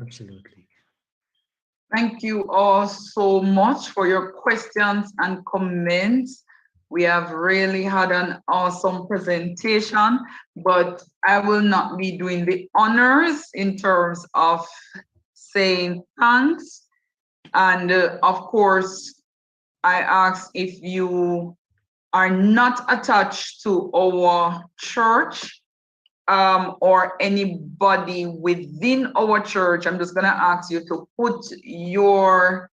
Thank you all so much for your questions and comments. We have really had an awesome presentation, but I will not be doing the honors in terms of saying thanks. And of course, I ask if you are not attached to our church, or anybody within our church, I'm just going to ask you to put your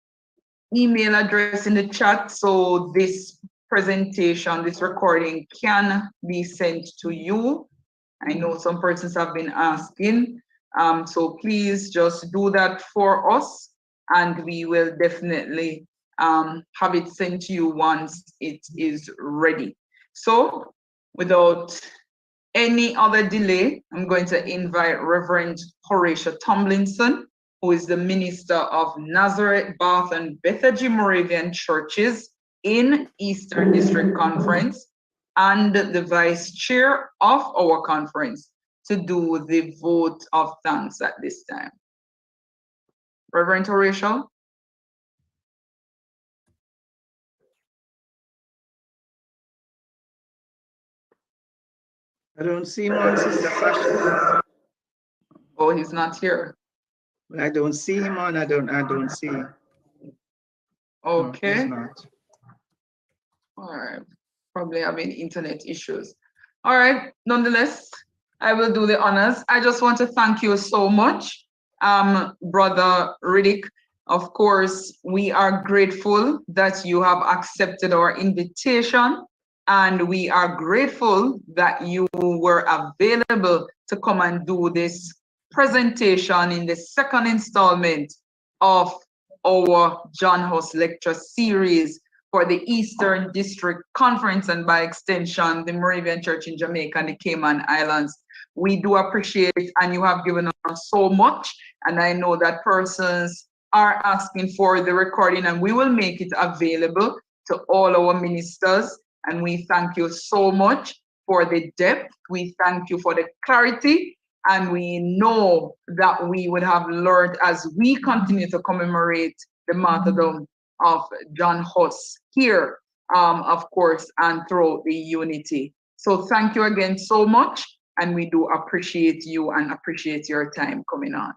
email address in the chat so this presentation, this recording can be sent to you. I know some persons have been asking, so please just do that for us, and we will definitely have it sent to you once it is ready. So without any other delay, I'm going to invite Reverend Horatio Tomlinson, who is the minister of Nazareth, Bath, and Bethany Moravian churches in Eastern District Conference, and the vice chair of our conference, to do the vote of thanks at this time. Reverend Horatio. I don't see him on, Sister Sasha. Oh, he's not here. I don't see him on. I don't see. Okay. No, he's not. All right. Probably having internet issues. All right. Nonetheless, I will do the honors. I just want to thank you so much, Brother Riddick. Of course, we are grateful that you have accepted our invitation, and we are grateful that you were available to come and do this presentation in the second installment of our John Huss lecture series for the Eastern District Conference, and by extension, the Moravian Church in Jamaica and the Cayman Islands. We do appreciate it, and you have given us so much, and I know that persons are asking for the recording, and we will make it available to all our ministers. And we thank you so much for the depth. We thank you for the clarity. And we know that we would have learned as we continue to commemorate the martyrdom of John Huss here, of course, and throughout the unity. So thank you again so much. And we do appreciate you and appreciate your time coming on.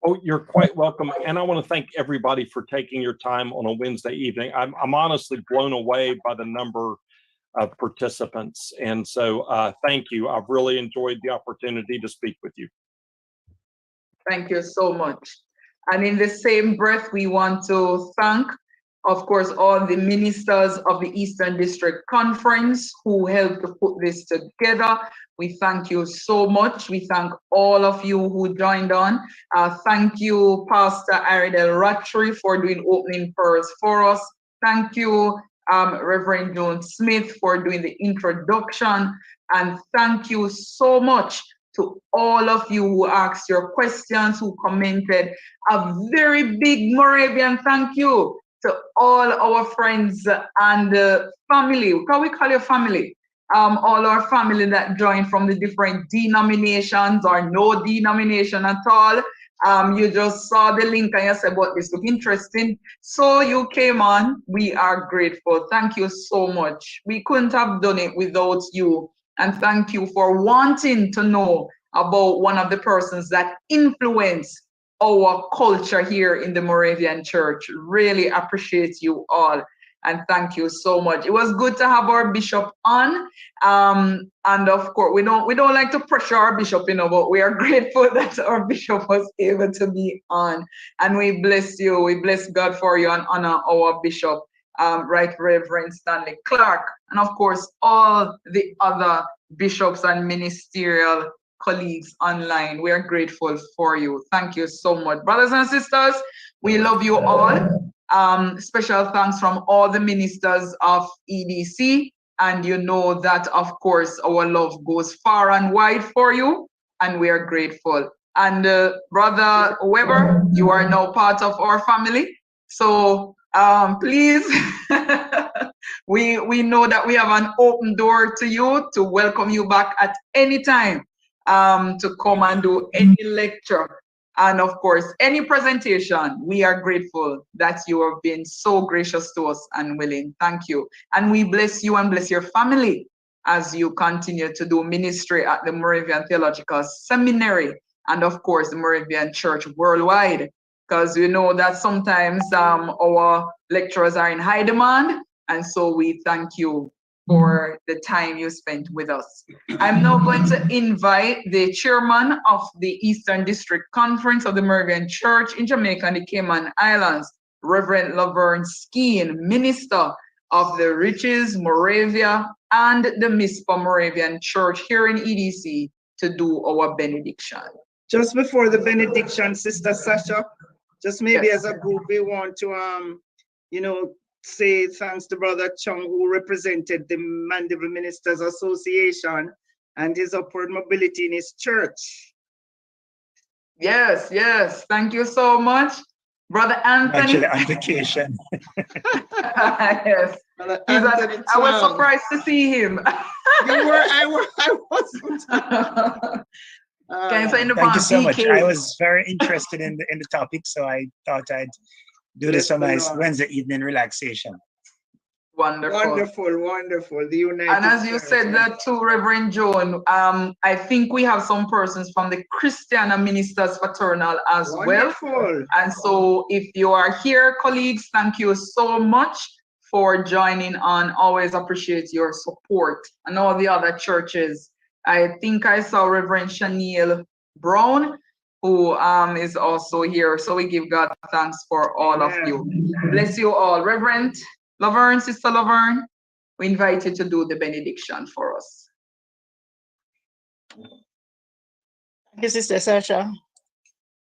Oh, you're quite welcome. And I want to thank everybody for taking your time on a Wednesday evening. I'm honestly blown away by the number of participants. And so thank you. I've really enjoyed the opportunity to speak with you. Thank you so much. And in the same breath, we want to thank, of course, all the ministers of the Eastern District Conference who helped to put this together. We thank you so much. We thank all of you who joined on. Thank you, Pastor Iredell Rattray, for doing opening prayers for us. Thank you, Reverend Joan Smith, for doing the introduction. And thank you so much to all of you who asked your questions, who commented. A very big Moravian thank you to all our friends and family. Can we call you family? All our family that joined from the different denominations or no denomination at all. You just saw the link and you said, "But this look interesting." So you came on. We are grateful. Thank you so much. We couldn't have done it without you. And thank you for wanting to know about one of the persons that influence our culture here in the Moravian Church. Really appreciate you all. And thank you so much. It was good to have our bishop on. And of course, we don't like to pressure our bishop, but we are grateful that our bishop was able to be on. And we bless you. We bless God for you and honor our bishop, Right Reverend Stanley Clark. And of course, all the other bishops and ministerial colleagues online. We are grateful for you. Thank you so much. Brothers and sisters, we love you all. Special thanks from all the ministers of EDC. And you know that, of course, our love goes far and wide for you. And we are grateful. And Brother Weber, you are now part of our family. So please, we know that we have an open door to you to welcome you back at any time to come and do any lecture. And of course, any presentation. We are grateful that you have been so gracious to us and willing. Thank you. And we bless you and bless your family as you continue to do ministry at the Moravian Theological Seminary and of course, the Moravian Church worldwide. Because we know that sometimes our lecturers are in high demand. And so we thank you for the time you spent with us. I'm now going to invite the chairman of the Eastern District Conference of the Moravian Church in Jamaica and the Cayman Islands, Reverend Laverne Skeen, Minister of the Riches, Moravia, and the Mispa Moravian Church here in EDC to do our benediction. Just before the benediction, Sister Sasha, just maybe as a group, we want to, say thanks to Brother Chung, who represented the Mandeville Ministers Association and his upward mobility in his church. Yes, yes. Thank you so much. Brother Anthony. Actually, on vacation. Yes. I was surprised to see him. I wasn't. Thank you so much. I was very interested in the topic, so I thought I'd do this for my Wednesday evening relaxation. Wonderful. Wonderful, wonderful. The United and as you said that too, Reverend Joan, I think we have some persons from the Christian Ministers Fraternal as wonderful. Well. And so if you are here, colleagues, thank you so much for joining on. Always appreciate your support. And all the other churches. I think I saw Reverend Shaniel Brown, who is also here. So we give God thanks for all of you. Bless you all. Reverend Laverne, Sister Laverne, we invite you to do the benediction for us. Thank you, Sister Sasha.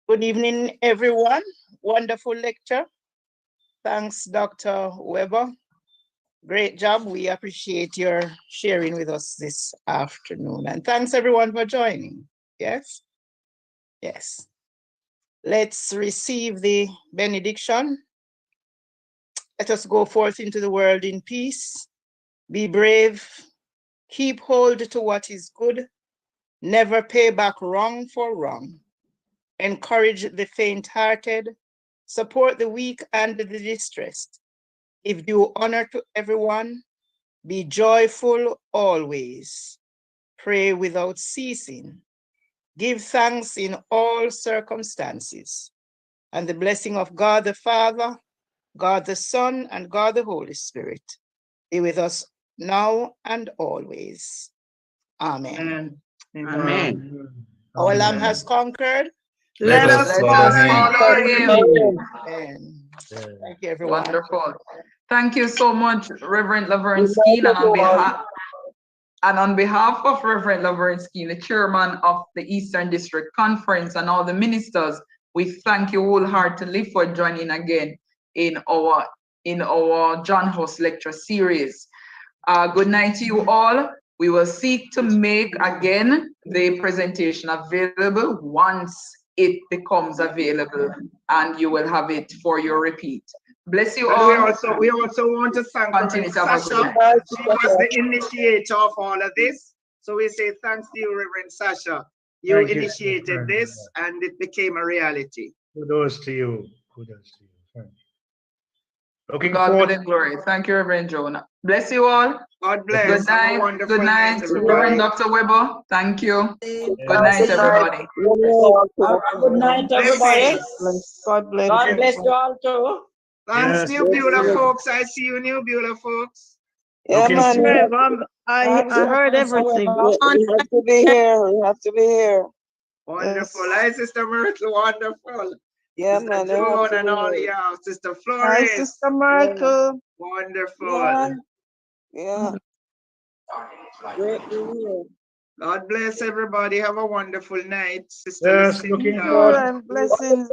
Good evening, everyone. Wonderful lecture. Thanks, Dr. Weber. Great job. We appreciate your sharing with us this afternoon. And thanks, everyone, for joining. Yes? Yes. Let's receive the benediction. Let us go forth into the world in peace. Be brave. Keep hold to what is good. Never pay back wrong for wrong. Encourage the faint-hearted. Support the weak and the distressed. Give due honor to everyone. Be joyful always. Pray without ceasing. Give thanks in all circumstances. And the blessing of God the Father, God the Son, and God the Holy Spirit be with us now and always. Amen. Amen. Our Lamb has conquered. Let us follow him. Amen. Thank you, everyone. Wonderful. Thank you so much, Reverend Laverne Skeen, and on behalf of Reverend Laverne Skeen, the chairman of the Eastern District Conference, and all the ministers, we thank you wholeheartedly for joining again in our John Huss lecture series. Good night to you all. We will seek to make again the presentation available once it becomes available, and you will have it for your repeat. Bless you all. We also want to thank Reverend Sasha. She was the initiator of all of this. So we say thanks to you, Reverend Sasha. You initiated this and it became a reality. Kudos to you. Kudos to you. Thank you. Looking God forward. be the glory. Thank you, Reverend Jonah. Bless you all. God bless. Good night. Good night, Reverend Dr. Weber. Thank you. Good night, everybody. Good night, everybody. God bless. God bless you all too. Thanks, Yes, New Bueller yes. folks. I see you, New Bueller folks. Yeah, Looking man. forward. I heard everything. We have to be here. We have to be here. Wonderful. Hi, Sister Myrtle. Wonderful. Yeah, Sister man. They have Joan to and be all here. y'all. Sister Hi, Flores. Sister Myrtle. Wonderful. Yeah. Yeah. Great to hear. God bless everybody. Have a wonderful night. Sister Yes, looking Lucinda. forward. And blessings.